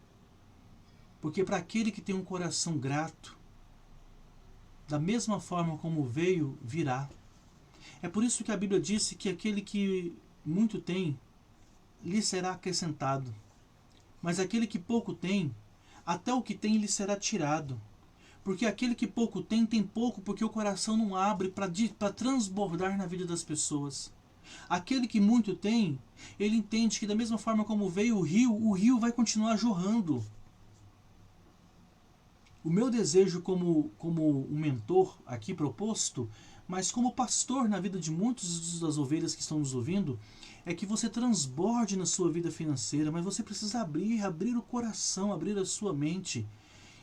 Porque para aquele que tem um coração grato, da mesma forma como veio, virá. É por isso que a Bíblia disse que aquele que muito tem, lhe será acrescentado. Mas aquele que pouco tem, até o que tem lhe será tirado. Porque aquele que pouco tem pouco porque o coração não abre para transbordar na vida das pessoas. Aquele que muito tem, ele entende que da mesma forma como veio o rio vai continuar jorrando. O meu desejo como um mentor aqui proposto, mas como pastor na vida de muitas das ovelhas que estão nos ouvindo, é que você transborde na sua vida financeira, mas você precisa abrir o coração, abrir a sua mente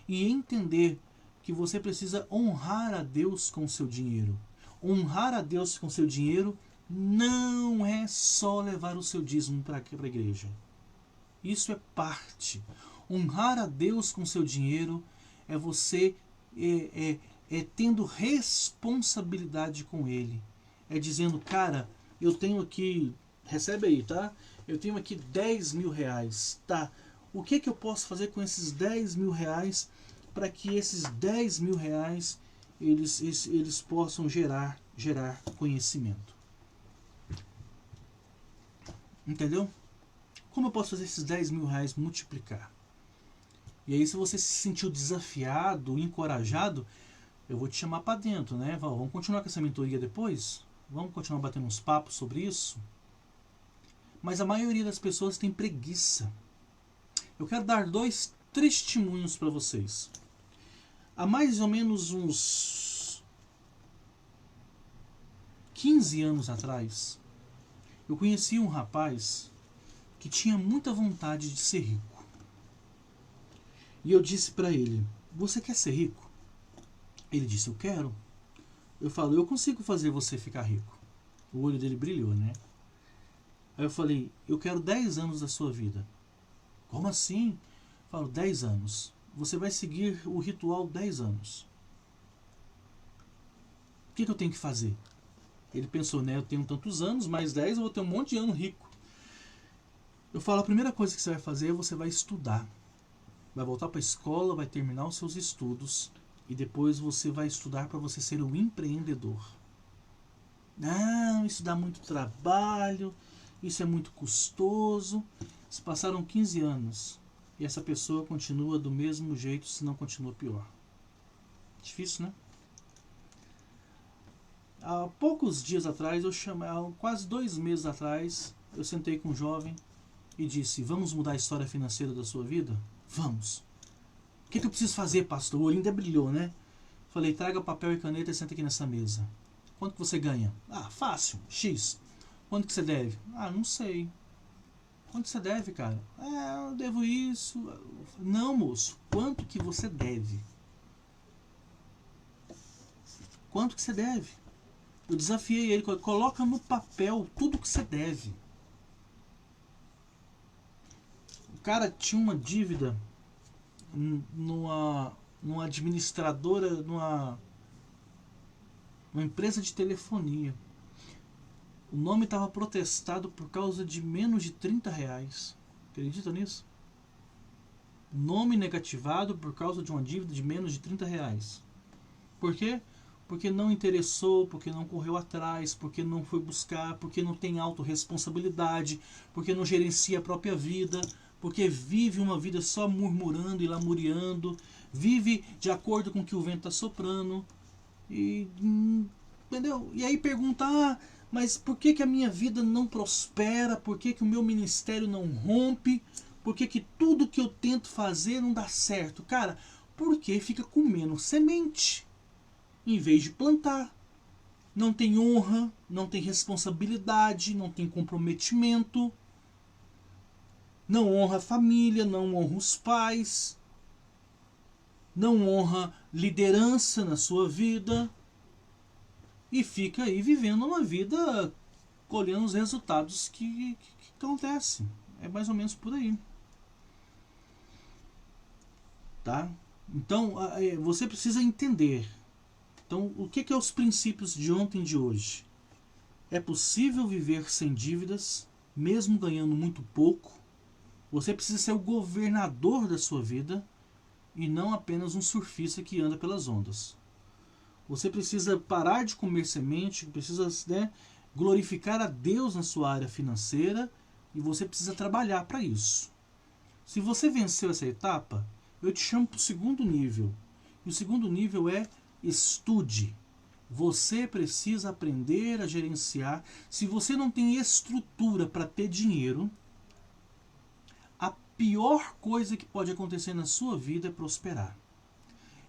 e entender que você precisa honrar a Deus com o seu dinheiro. Honrar a Deus com o seu dinheiro não é só levar o seu dízimo para a igreja. Isso é parte. Honrar a Deus com seu dinheiro é você tendo responsabilidade com Ele. É dizendo, cara, eu tenho aqui, recebe aí, tá? Eu tenho aqui 10 mil reais, tá? O que eu posso fazer com esses 10 mil reais para que esses 10 mil reais eles possam gerar conhecimento? Entendeu? Como eu posso fazer esses 10 mil reais multiplicar? E aí, se você se sentiu desafiado, encorajado, eu vou te chamar para dentro, né? Vamos continuar com essa mentoria depois? Vamos continuar batendo uns papos sobre isso? Mas a maioria das pessoas tem preguiça. Eu quero dar 2 testemunhos para vocês. Há mais ou menos uns 15 anos atrás, eu conheci um rapaz que tinha muita vontade de ser rico. E eu disse para ele, você quer ser rico? Ele disse, eu quero. Eu falo, eu consigo fazer você ficar rico. O olho dele brilhou, né? Aí eu falei, eu quero 10 anos da sua vida. Como assim? Eu falo, 10 anos. Você vai seguir o ritual 10 anos. O que eu tenho que fazer? Ele pensou, né? Eu tenho tantos anos, mais 10 eu vou ter um monte de ano rico. Eu falo, a primeira coisa que você vai fazer é você vai estudar. Vai voltar para a escola, vai terminar os seus estudos e depois você vai estudar para você ser um empreendedor. Não, isso dá muito trabalho, isso é muito custoso. Se passaram 15 anos e essa pessoa continua do mesmo jeito, se não continua pior. Difícil, né? Há poucos dias atrás, há quase 2 meses atrás, eu sentei com um jovem e disse, vamos mudar a história financeira da sua vida? Vamos. O que eu preciso fazer, pastor? O olho ainda brilhou, né? Falei, traga papel e caneta e senta aqui nessa mesa. Quanto que você ganha? Ah, fácil, X. Quanto que você deve? Ah, não sei. Quanto você deve, cara? Eu devo isso. Não, moço. Quanto que você deve? Quanto que você deve? Eu desafiei ele. Coloca no papel tudo que você deve. O cara tinha uma dívida numa administradora, numa empresa de telefonia. O nome estava protestado por causa de menos de 30 reais. Acredita nisso? Nome negativado por causa de uma dívida de menos de 30 reais. Por quê? Porque não interessou, porque não correu atrás, porque não foi buscar, porque não tem autorresponsabilidade, porque não gerencia a própria vida, porque vive uma vida só murmurando e lamuriando, vive de acordo com o que o vento está soprando. E, entendeu? E aí pergunta, mas por que a minha vida não prospera? Por que o meu ministério não rompe? Por que tudo que eu tento fazer não dá certo? Cara, porque fica comendo semente em vez de plantar. Não tem honra, não tem responsabilidade, não tem comprometimento. Não honra a família, não honra os pais, não honra liderança na sua vida e fica aí vivendo uma vida colhendo os resultados que acontecem. É mais ou menos por aí. Tá? Então, você precisa entender. Então, o que é os princípios de ontem e de hoje? É possível viver sem dívidas, mesmo ganhando muito pouco. Você precisa ser o governador da sua vida e não apenas um surfista que anda pelas ondas. Você precisa parar de comer semente, precisa, né, glorificar a Deus na sua área financeira e você precisa trabalhar para isso. Se você venceu essa etapa, eu te chamo para o segundo nível. E o segundo nível é estude. Você precisa aprender a gerenciar. Se você não tem estrutura para ter dinheiro, a pior coisa que pode acontecer na sua vida é prosperar.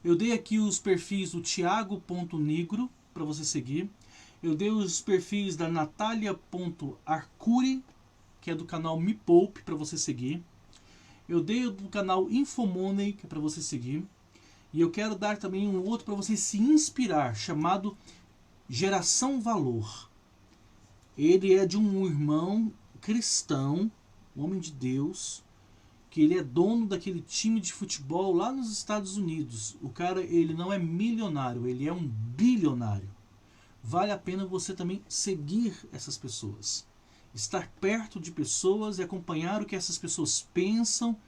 Eu dei aqui os perfis do Thiago.Nigro para você seguir. Eu dei os perfis da Natalia.Arcuri, que é do canal Me Poupe, para você seguir. Eu dei o do canal Infomoney, que é para você seguir. E eu quero dar também um outro para você se inspirar, chamado Geração Valor. Ele é de um irmão cristão, homem de Deus, que ele é dono daquele time de futebol lá nos Estados Unidos. O cara, ele não é milionário, ele é um bilionário. Vale a pena você também seguir essas pessoas. Estar perto de pessoas e acompanhar o que essas pessoas pensam.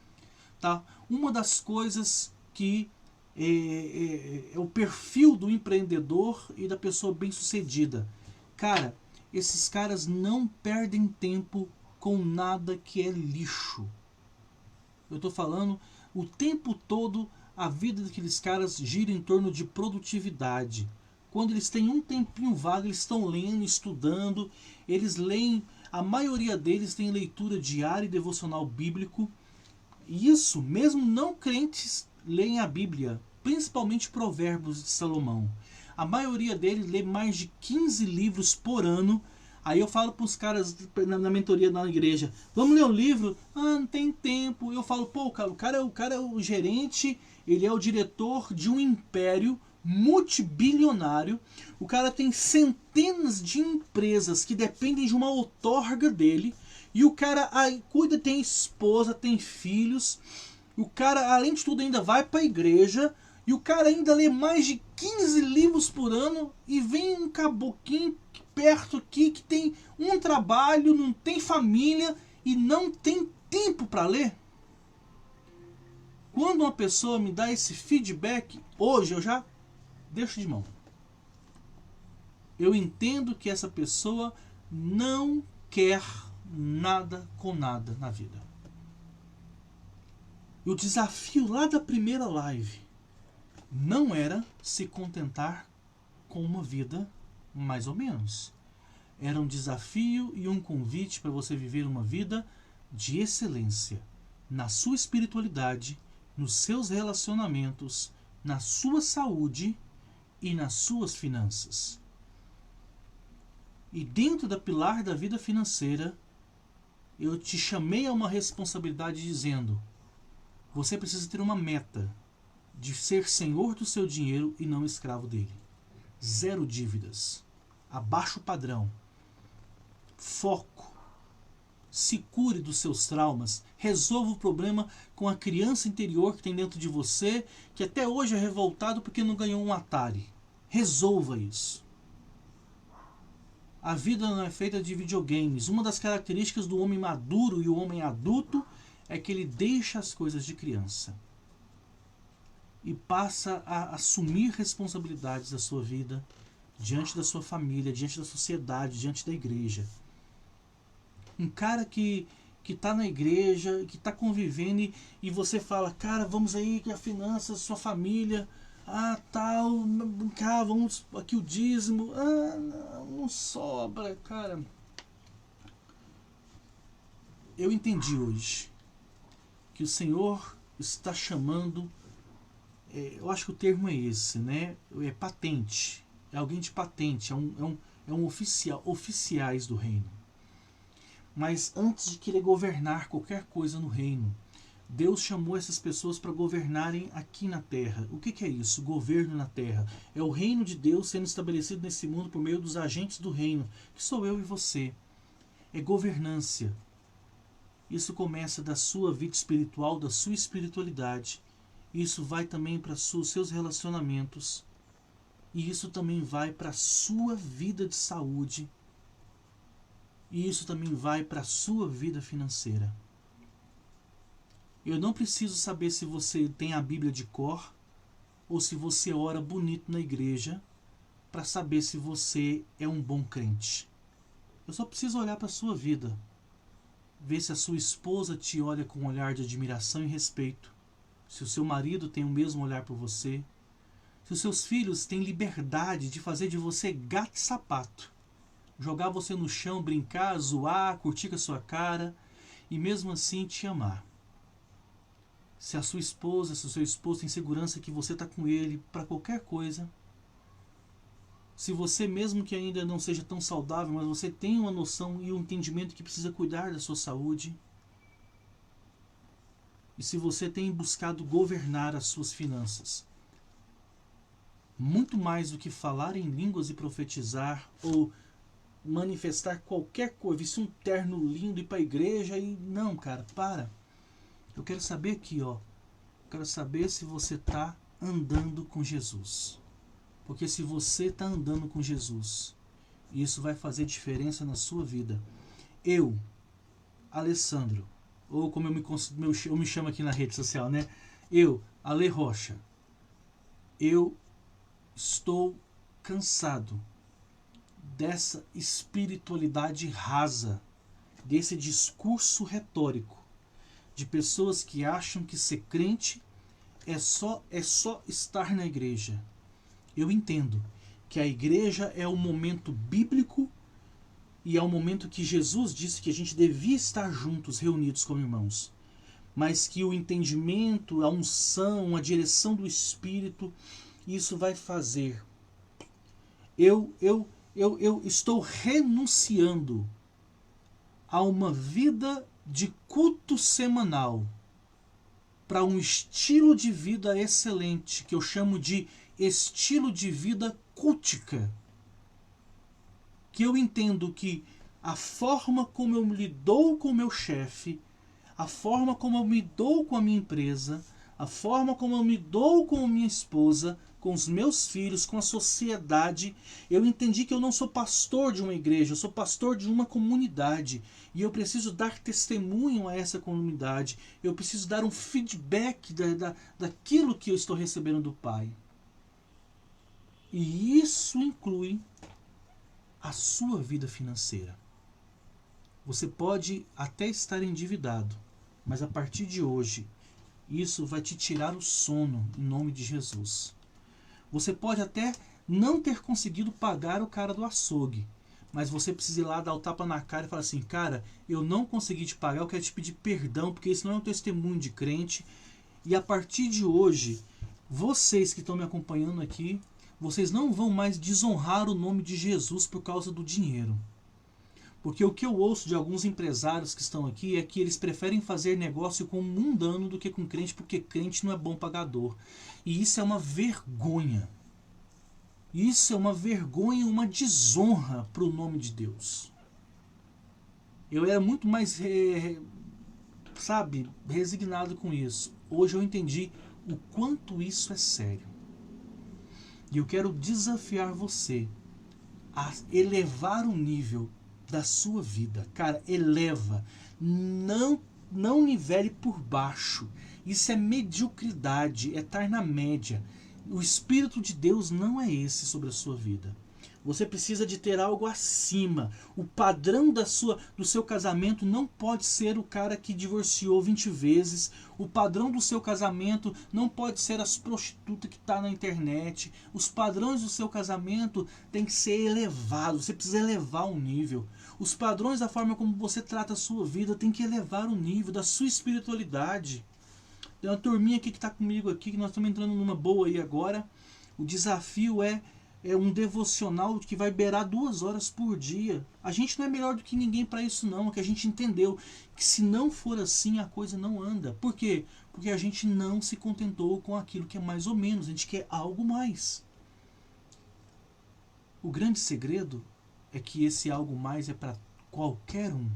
Tá? Uma das coisas que é o perfil do empreendedor e da pessoa bem-sucedida. Cara, esses caras não perdem tempo com nada que é lixo. Eu estou falando o tempo todo, a vida daqueles caras gira em torno de produtividade. Quando eles têm um tempinho vago, eles estão lendo, estudando, eles leem, a maioria deles tem leitura diária e devocional bíblico. E isso, mesmo não crentes, leem a Bíblia, principalmente Provérbios de Salomão. A maioria deles lê mais de 15 livros por ano. Aí eu falo para os caras na mentoria na igreja, vamos ler um livro? Ah, não tem tempo. Eu falo, pô, o cara é o gerente, ele é o diretor de um império multibilionário. O cara tem centenas de empresas que dependem de uma outorga dele. E o cara aí cuida, tem esposa, tem filhos. O cara, além de tudo, ainda vai para a igreja. E o cara ainda lê mais de 15 livros por ano. E vem um caboquinho perto aqui que tem um trabalho, não tem família e não tem tempo para ler. Quando uma pessoa me dá esse feedback, hoje eu já deixo de mão. Eu entendo que essa pessoa não quer nada com nada na vida. E o desafio lá da primeira live não era se contentar com uma vida mais ou menos. Era um desafio e um convite para você viver uma vida de excelência na sua espiritualidade, nos seus relacionamentos, na sua saúde e nas suas finanças. E dentro da pilar da vida financeira, eu te chamei a uma responsabilidade dizendo: você precisa ter uma meta de ser senhor do seu dinheiro e não escravo dele. 0 dívidas. Abaixa o padrão. Foco. Se cure dos seus traumas. Resolva o problema com a criança interior que tem dentro de você, que até hoje é revoltado porque não ganhou um Atari. Resolva isso. A vida não é feita de videogames. Uma das características do homem maduro e o homem adulto é que ele deixa as coisas de criança e passa a assumir responsabilidades da sua vida, diante da sua família, diante da sociedade, diante da igreja. Um cara que está na igreja, que está convivendo e você fala, cara, vamos aí que a finança, sua família, tal, cá, vamos aqui o dízimo, não sobra, cara. Eu entendi hoje que o Senhor está chamando, eu acho que o termo é esse, né? É patente, é alguém de patente, é um oficial, oficiais do reino. Mas antes de querer governar qualquer coisa no reino, Deus chamou essas pessoas para governarem aqui na terra. O que é isso? Governo na terra. É o reino de Deus sendo estabelecido nesse mundo por meio dos agentes do reino, que sou eu e você. É governância. Isso começa da sua vida espiritual, da sua espiritualidade. Isso vai também para os seus relacionamentos. E isso também vai para a sua vida de saúde. E isso também vai para a sua vida financeira. Eu não preciso saber se você tem a Bíblia de cor ou se você ora bonito na igreja para saber se você é um bom crente. Eu só preciso olhar para a sua vida. Ver se a sua esposa te olha com um olhar de admiração e respeito. Se o seu marido tem o mesmo olhar por você. Se os seus filhos têm liberdade de fazer de você gato e sapato. Jogar você no chão, brincar, zoar, curtir com a sua cara e mesmo assim te amar. Se a sua esposa, se o seu esposo tem segurança que você está com ele para qualquer coisa. Se você, mesmo que ainda não seja tão saudável, mas você tem uma noção e um entendimento que precisa cuidar da sua saúde. E se você tem buscado governar as suas finanças. Muito mais do que falar em línguas e profetizar ou manifestar qualquer coisa, vestir um terno lindo, ir para a igreja e... Não, cara, para. Eu quero saber aqui, ó. Eu quero saber se você está andando com Jesus. Porque se você está andando com Jesus, isso vai fazer diferença na sua vida. Eu, Alessandro, ou como eu me chamo aqui na rede social, né? Eu, Ale Rocha, eu estou cansado dessa espiritualidade rasa, desse discurso retórico, de pessoas que acham que ser crente é só estar na igreja. Eu entendo que a igreja é o momento bíblico e é o momento que Jesus disse que a gente devia estar juntos, reunidos como irmãos. Mas que o entendimento, a unção, a direção do Espírito, isso vai fazer. Eu estou renunciando a uma vida de culto semanal para um estilo de vida excelente, que eu chamo de estilo de vida cultica. Que eu entendo que a forma como eu me dou com o meu chefe, a forma como eu me dou com a minha empresa, a forma como eu me dou com a minha esposa, com os meus filhos, com a sociedade, eu entendi que eu não sou pastor de uma igreja, eu sou pastor de uma comunidade. E eu preciso dar testemunho a essa comunidade. Eu preciso dar um feedback daquilo que eu estou recebendo do Pai. E isso inclui a sua vida financeira. Você pode até estar endividado, mas a partir de hoje, isso vai te tirar o sono em nome de Jesus. Você pode até não ter conseguido pagar o cara do açougue, mas você precisa ir lá dar o tapa na cara e falar assim: cara, eu não consegui te pagar, eu quero te pedir perdão, porque isso não é um testemunho de crente. E a partir de hoje, vocês que estão me acompanhando aqui, vocês não vão mais desonrar o nome de Jesus por causa do dinheiro. Porque o que eu ouço de alguns empresários que estão aqui é que eles preferem fazer negócio com um mundano do que com crente, porque crente não é bom pagador. E isso é uma vergonha. Isso é uma vergonha, uma desonra para o nome de Deus. Eu era muito mais, resignado com isso. Hoje eu entendi o quanto isso é sério. E eu quero desafiar você a elevar o nível da sua vida. Cara, eleva. Não nivele por baixo. Isso é mediocridade, é estar na média. O Espírito de Deus não é esse sobre a sua vida. Você precisa de ter algo acima. O padrão do seu casamento não pode ser o cara que divorciou 20 vezes. O padrão do seu casamento não pode ser as prostitutas que estão na internet. Os padrões do seu casamento têm que ser elevados. Você precisa elevar o nível. Os padrões da forma como você trata a sua vida tem que elevar o nível da sua espiritualidade. Tem uma turminha aqui que está comigo aqui, que nós estamos entrando numa boa aí agora. O desafio é um devocional que vai beirar 2 horas por dia. A gente não é melhor do que ninguém para isso não, é que a gente entendeu que se não for assim a coisa não anda. Por quê? Porque a gente não se contentou com aquilo que é mais ou menos, a gente quer algo mais. O grande segredo é que esse algo mais é para qualquer um,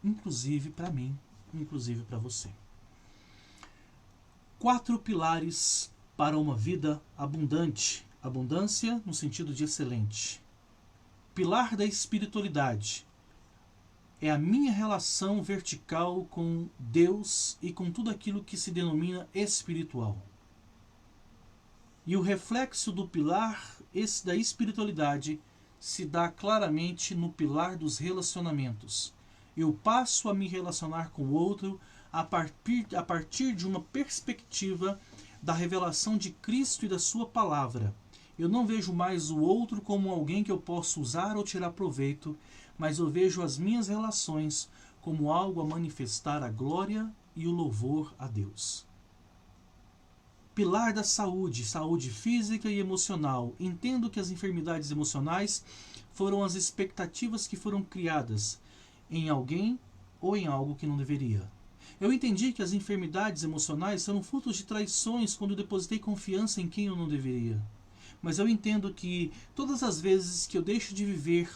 inclusive para mim, inclusive para você. 4 pilares para uma vida abundante. Abundância no sentido de excelente. Pilar da espiritualidade é a minha relação vertical com Deus e com tudo aquilo que se denomina espiritual. E o reflexo do pilar da espiritualidade se dá claramente no pilar dos relacionamentos. Eu passo a me relacionar com o outro a partir de uma perspectiva da revelação de Cristo e da sua palavra. Eu não vejo mais o outro como alguém que eu posso usar ou tirar proveito, mas eu vejo as minhas relações como algo a manifestar a glória e o louvor a Deus. Pilar da saúde, saúde física e emocional. Entendo que as enfermidades emocionais foram as expectativas que foram criadas em alguém ou em algo que não deveria. Eu entendi que as enfermidades emocionais são frutos de traições quando eu depositei confiança em quem eu não deveria. Mas eu entendo que todas as vezes que eu deixo de viver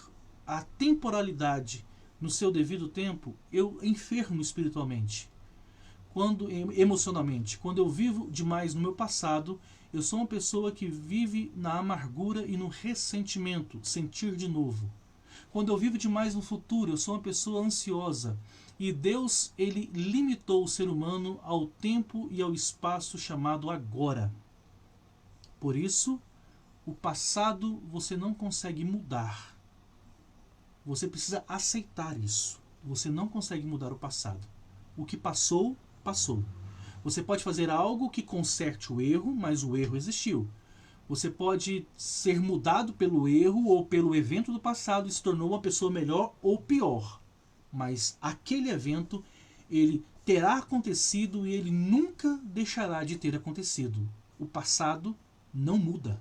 a temporalidade no seu devido tempo, eu enfermo espiritualmente. emocionalmente. Quando eu vivo demais no meu passado, eu sou uma pessoa que vive na amargura e no ressentimento, sentir de novo. Quando eu vivo demais no futuro, eu sou uma pessoa ansiosa. E Deus, ele limitou o ser humano ao tempo e ao espaço chamado agora. Por isso, o passado você não consegue mudar. Você precisa aceitar isso. Você não consegue mudar o passado. O que passou, passou. Você pode fazer algo que conserte o erro, mas o erro existiu. Você pode ser mudado pelo erro ou pelo evento do passado e se tornou uma pessoa melhor ou pior. Mas aquele evento, ele terá acontecido e ele nunca deixará de ter acontecido. O passado não muda.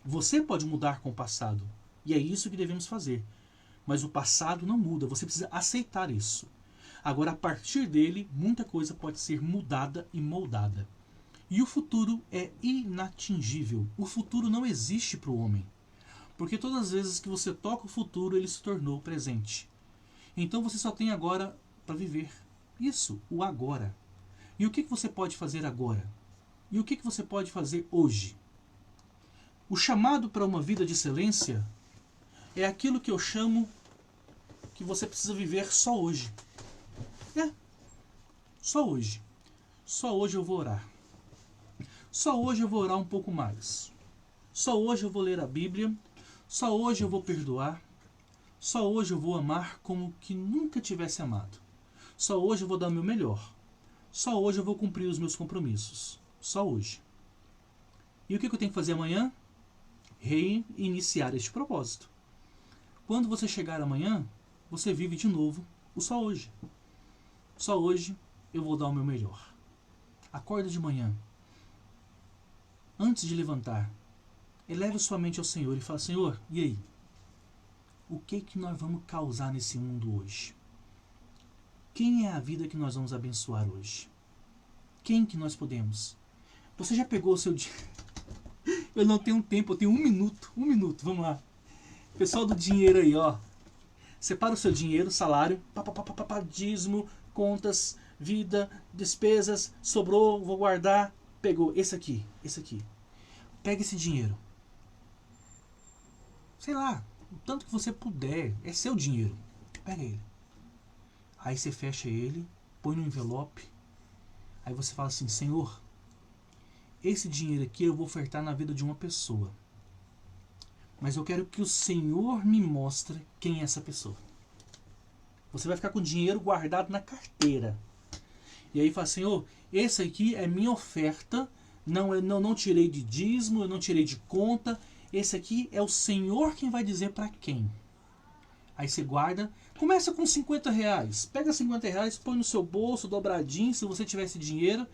Você pode mudar com o passado. E é isso que devemos fazer. Mas o passado não muda. Você precisa aceitar isso. Agora, a partir dele, muita coisa pode ser mudada e moldada. E o futuro é inatingível. O futuro não existe para o homem. Porque todas as vezes que você toca o futuro, ele se tornou presente. Então você só tem agora para viver. Isso, o agora. E o que você pode fazer agora? E o que você pode fazer hoje? O chamado para uma vida de excelência é aquilo que eu chamo que você precisa viver só hoje. Só hoje. Só hoje eu vou orar. Só hoje eu vou orar um pouco mais. Só hoje eu vou ler a Bíblia. Só hoje eu vou perdoar. Só hoje eu vou amar como que nunca tivesse amado. Só hoje eu vou dar o meu melhor. Só hoje eu vou cumprir os meus compromissos. Só hoje. E o que eu tenho que fazer amanhã? Reiniciar este propósito. Quando você chegar amanhã, você vive de novo o só hoje. Só hoje eu vou dar o meu melhor. Acorda de manhã. Antes de levantar, eleve sua mente ao Senhor e fala: Senhor, e aí? O que nós vamos causar nesse mundo hoje? Quem é a vida que nós vamos abençoar hoje? Quem que nós podemos? Você já pegou o seu dia? Eu não tenho tempo, eu tenho 1 minuto. 1 minuto, vamos lá. Pessoal do dinheiro aí, ó. Separa o seu dinheiro, salário, dízimo, contas, vida, despesas, sobrou, vou guardar. Pegou esse aqui. Pega esse dinheiro. Sei lá, o tanto que você puder, é seu dinheiro. Pega ele. Aí você fecha ele, põe no envelope. Aí você fala assim: Senhor, esse dinheiro aqui eu vou ofertar na vida de uma pessoa. Mas eu quero que o Senhor me mostre quem é essa pessoa. Você vai ficar com o dinheiro guardado na carteira. E aí fala: Senhor, esse aqui é minha oferta. Não tirei de dízimo, eu não tirei de conta. Esse aqui é o Senhor quem vai dizer para quem. Aí você guarda. Começa com 50 reais. Pega 50 reais, põe no seu bolso, dobradinho, se você tiver esse dinheiro.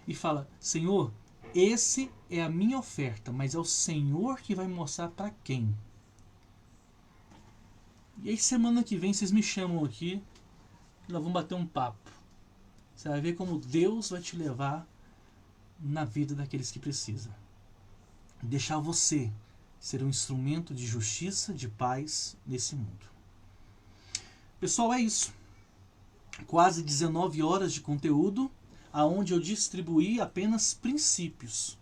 E fala: Senhor, esse é a minha oferta, mas é o Senhor que vai mostrar para quem. E aí semana que vem vocês me chamam aqui. E nós vamos bater um papo. Você vai ver como Deus vai te levar na vida daqueles que precisam. Deixar você ser um instrumento de justiça, de paz nesse mundo. Pessoal, é isso. Quase 19 horas de conteúdo, aonde eu distribuí apenas princípios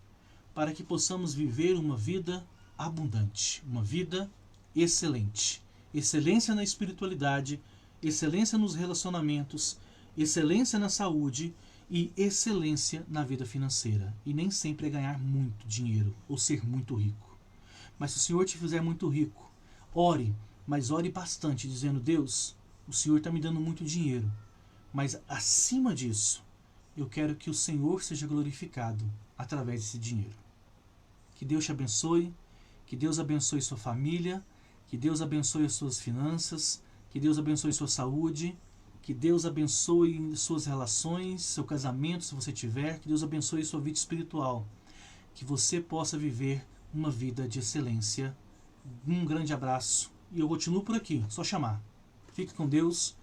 para que possamos viver uma vida abundante, uma vida excelente. Excelência na espiritualidade, excelência nos relacionamentos, excelência na saúde e excelência na vida financeira. E nem sempre é ganhar muito dinheiro ou ser muito rico. Mas se o Senhor te fizer muito rico, ore, mas ore bastante, dizendo: Deus, o Senhor está me dando muito dinheiro, mas acima disso, eu quero que o Senhor seja glorificado através desse dinheiro. Que Deus te abençoe, que Deus abençoe sua família, que Deus abençoe as suas finanças, que Deus abençoe sua saúde, que Deus abençoe suas relações, seu casamento, se você tiver, que Deus abençoe sua vida espiritual, que você possa viver uma vida de excelência. Um grande abraço e eu continuo por aqui, só chamar. Fique com Deus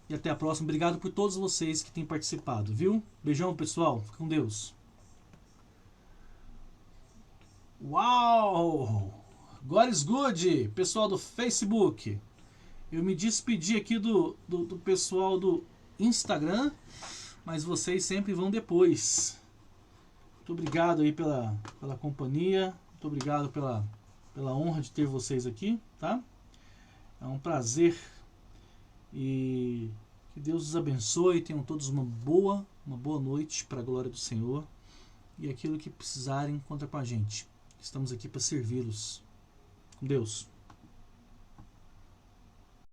e até a próxima. Obrigado por todos vocês que têm participado, viu? Beijão, pessoal. Fique com Deus. Uau! God is good, pessoal do Facebook. Eu me despedi aqui do pessoal do Instagram. mas vocês sempre vão depois. Muito obrigado aí pela companhia, muito obrigado pela honra de ter vocês aqui, tá? É um prazer e que Deus os abençoe, tenham todos uma boa noite para a glória do Senhor, e aquilo que precisarem, conta com a gente. Estamos aqui para servi-los. Com Deus.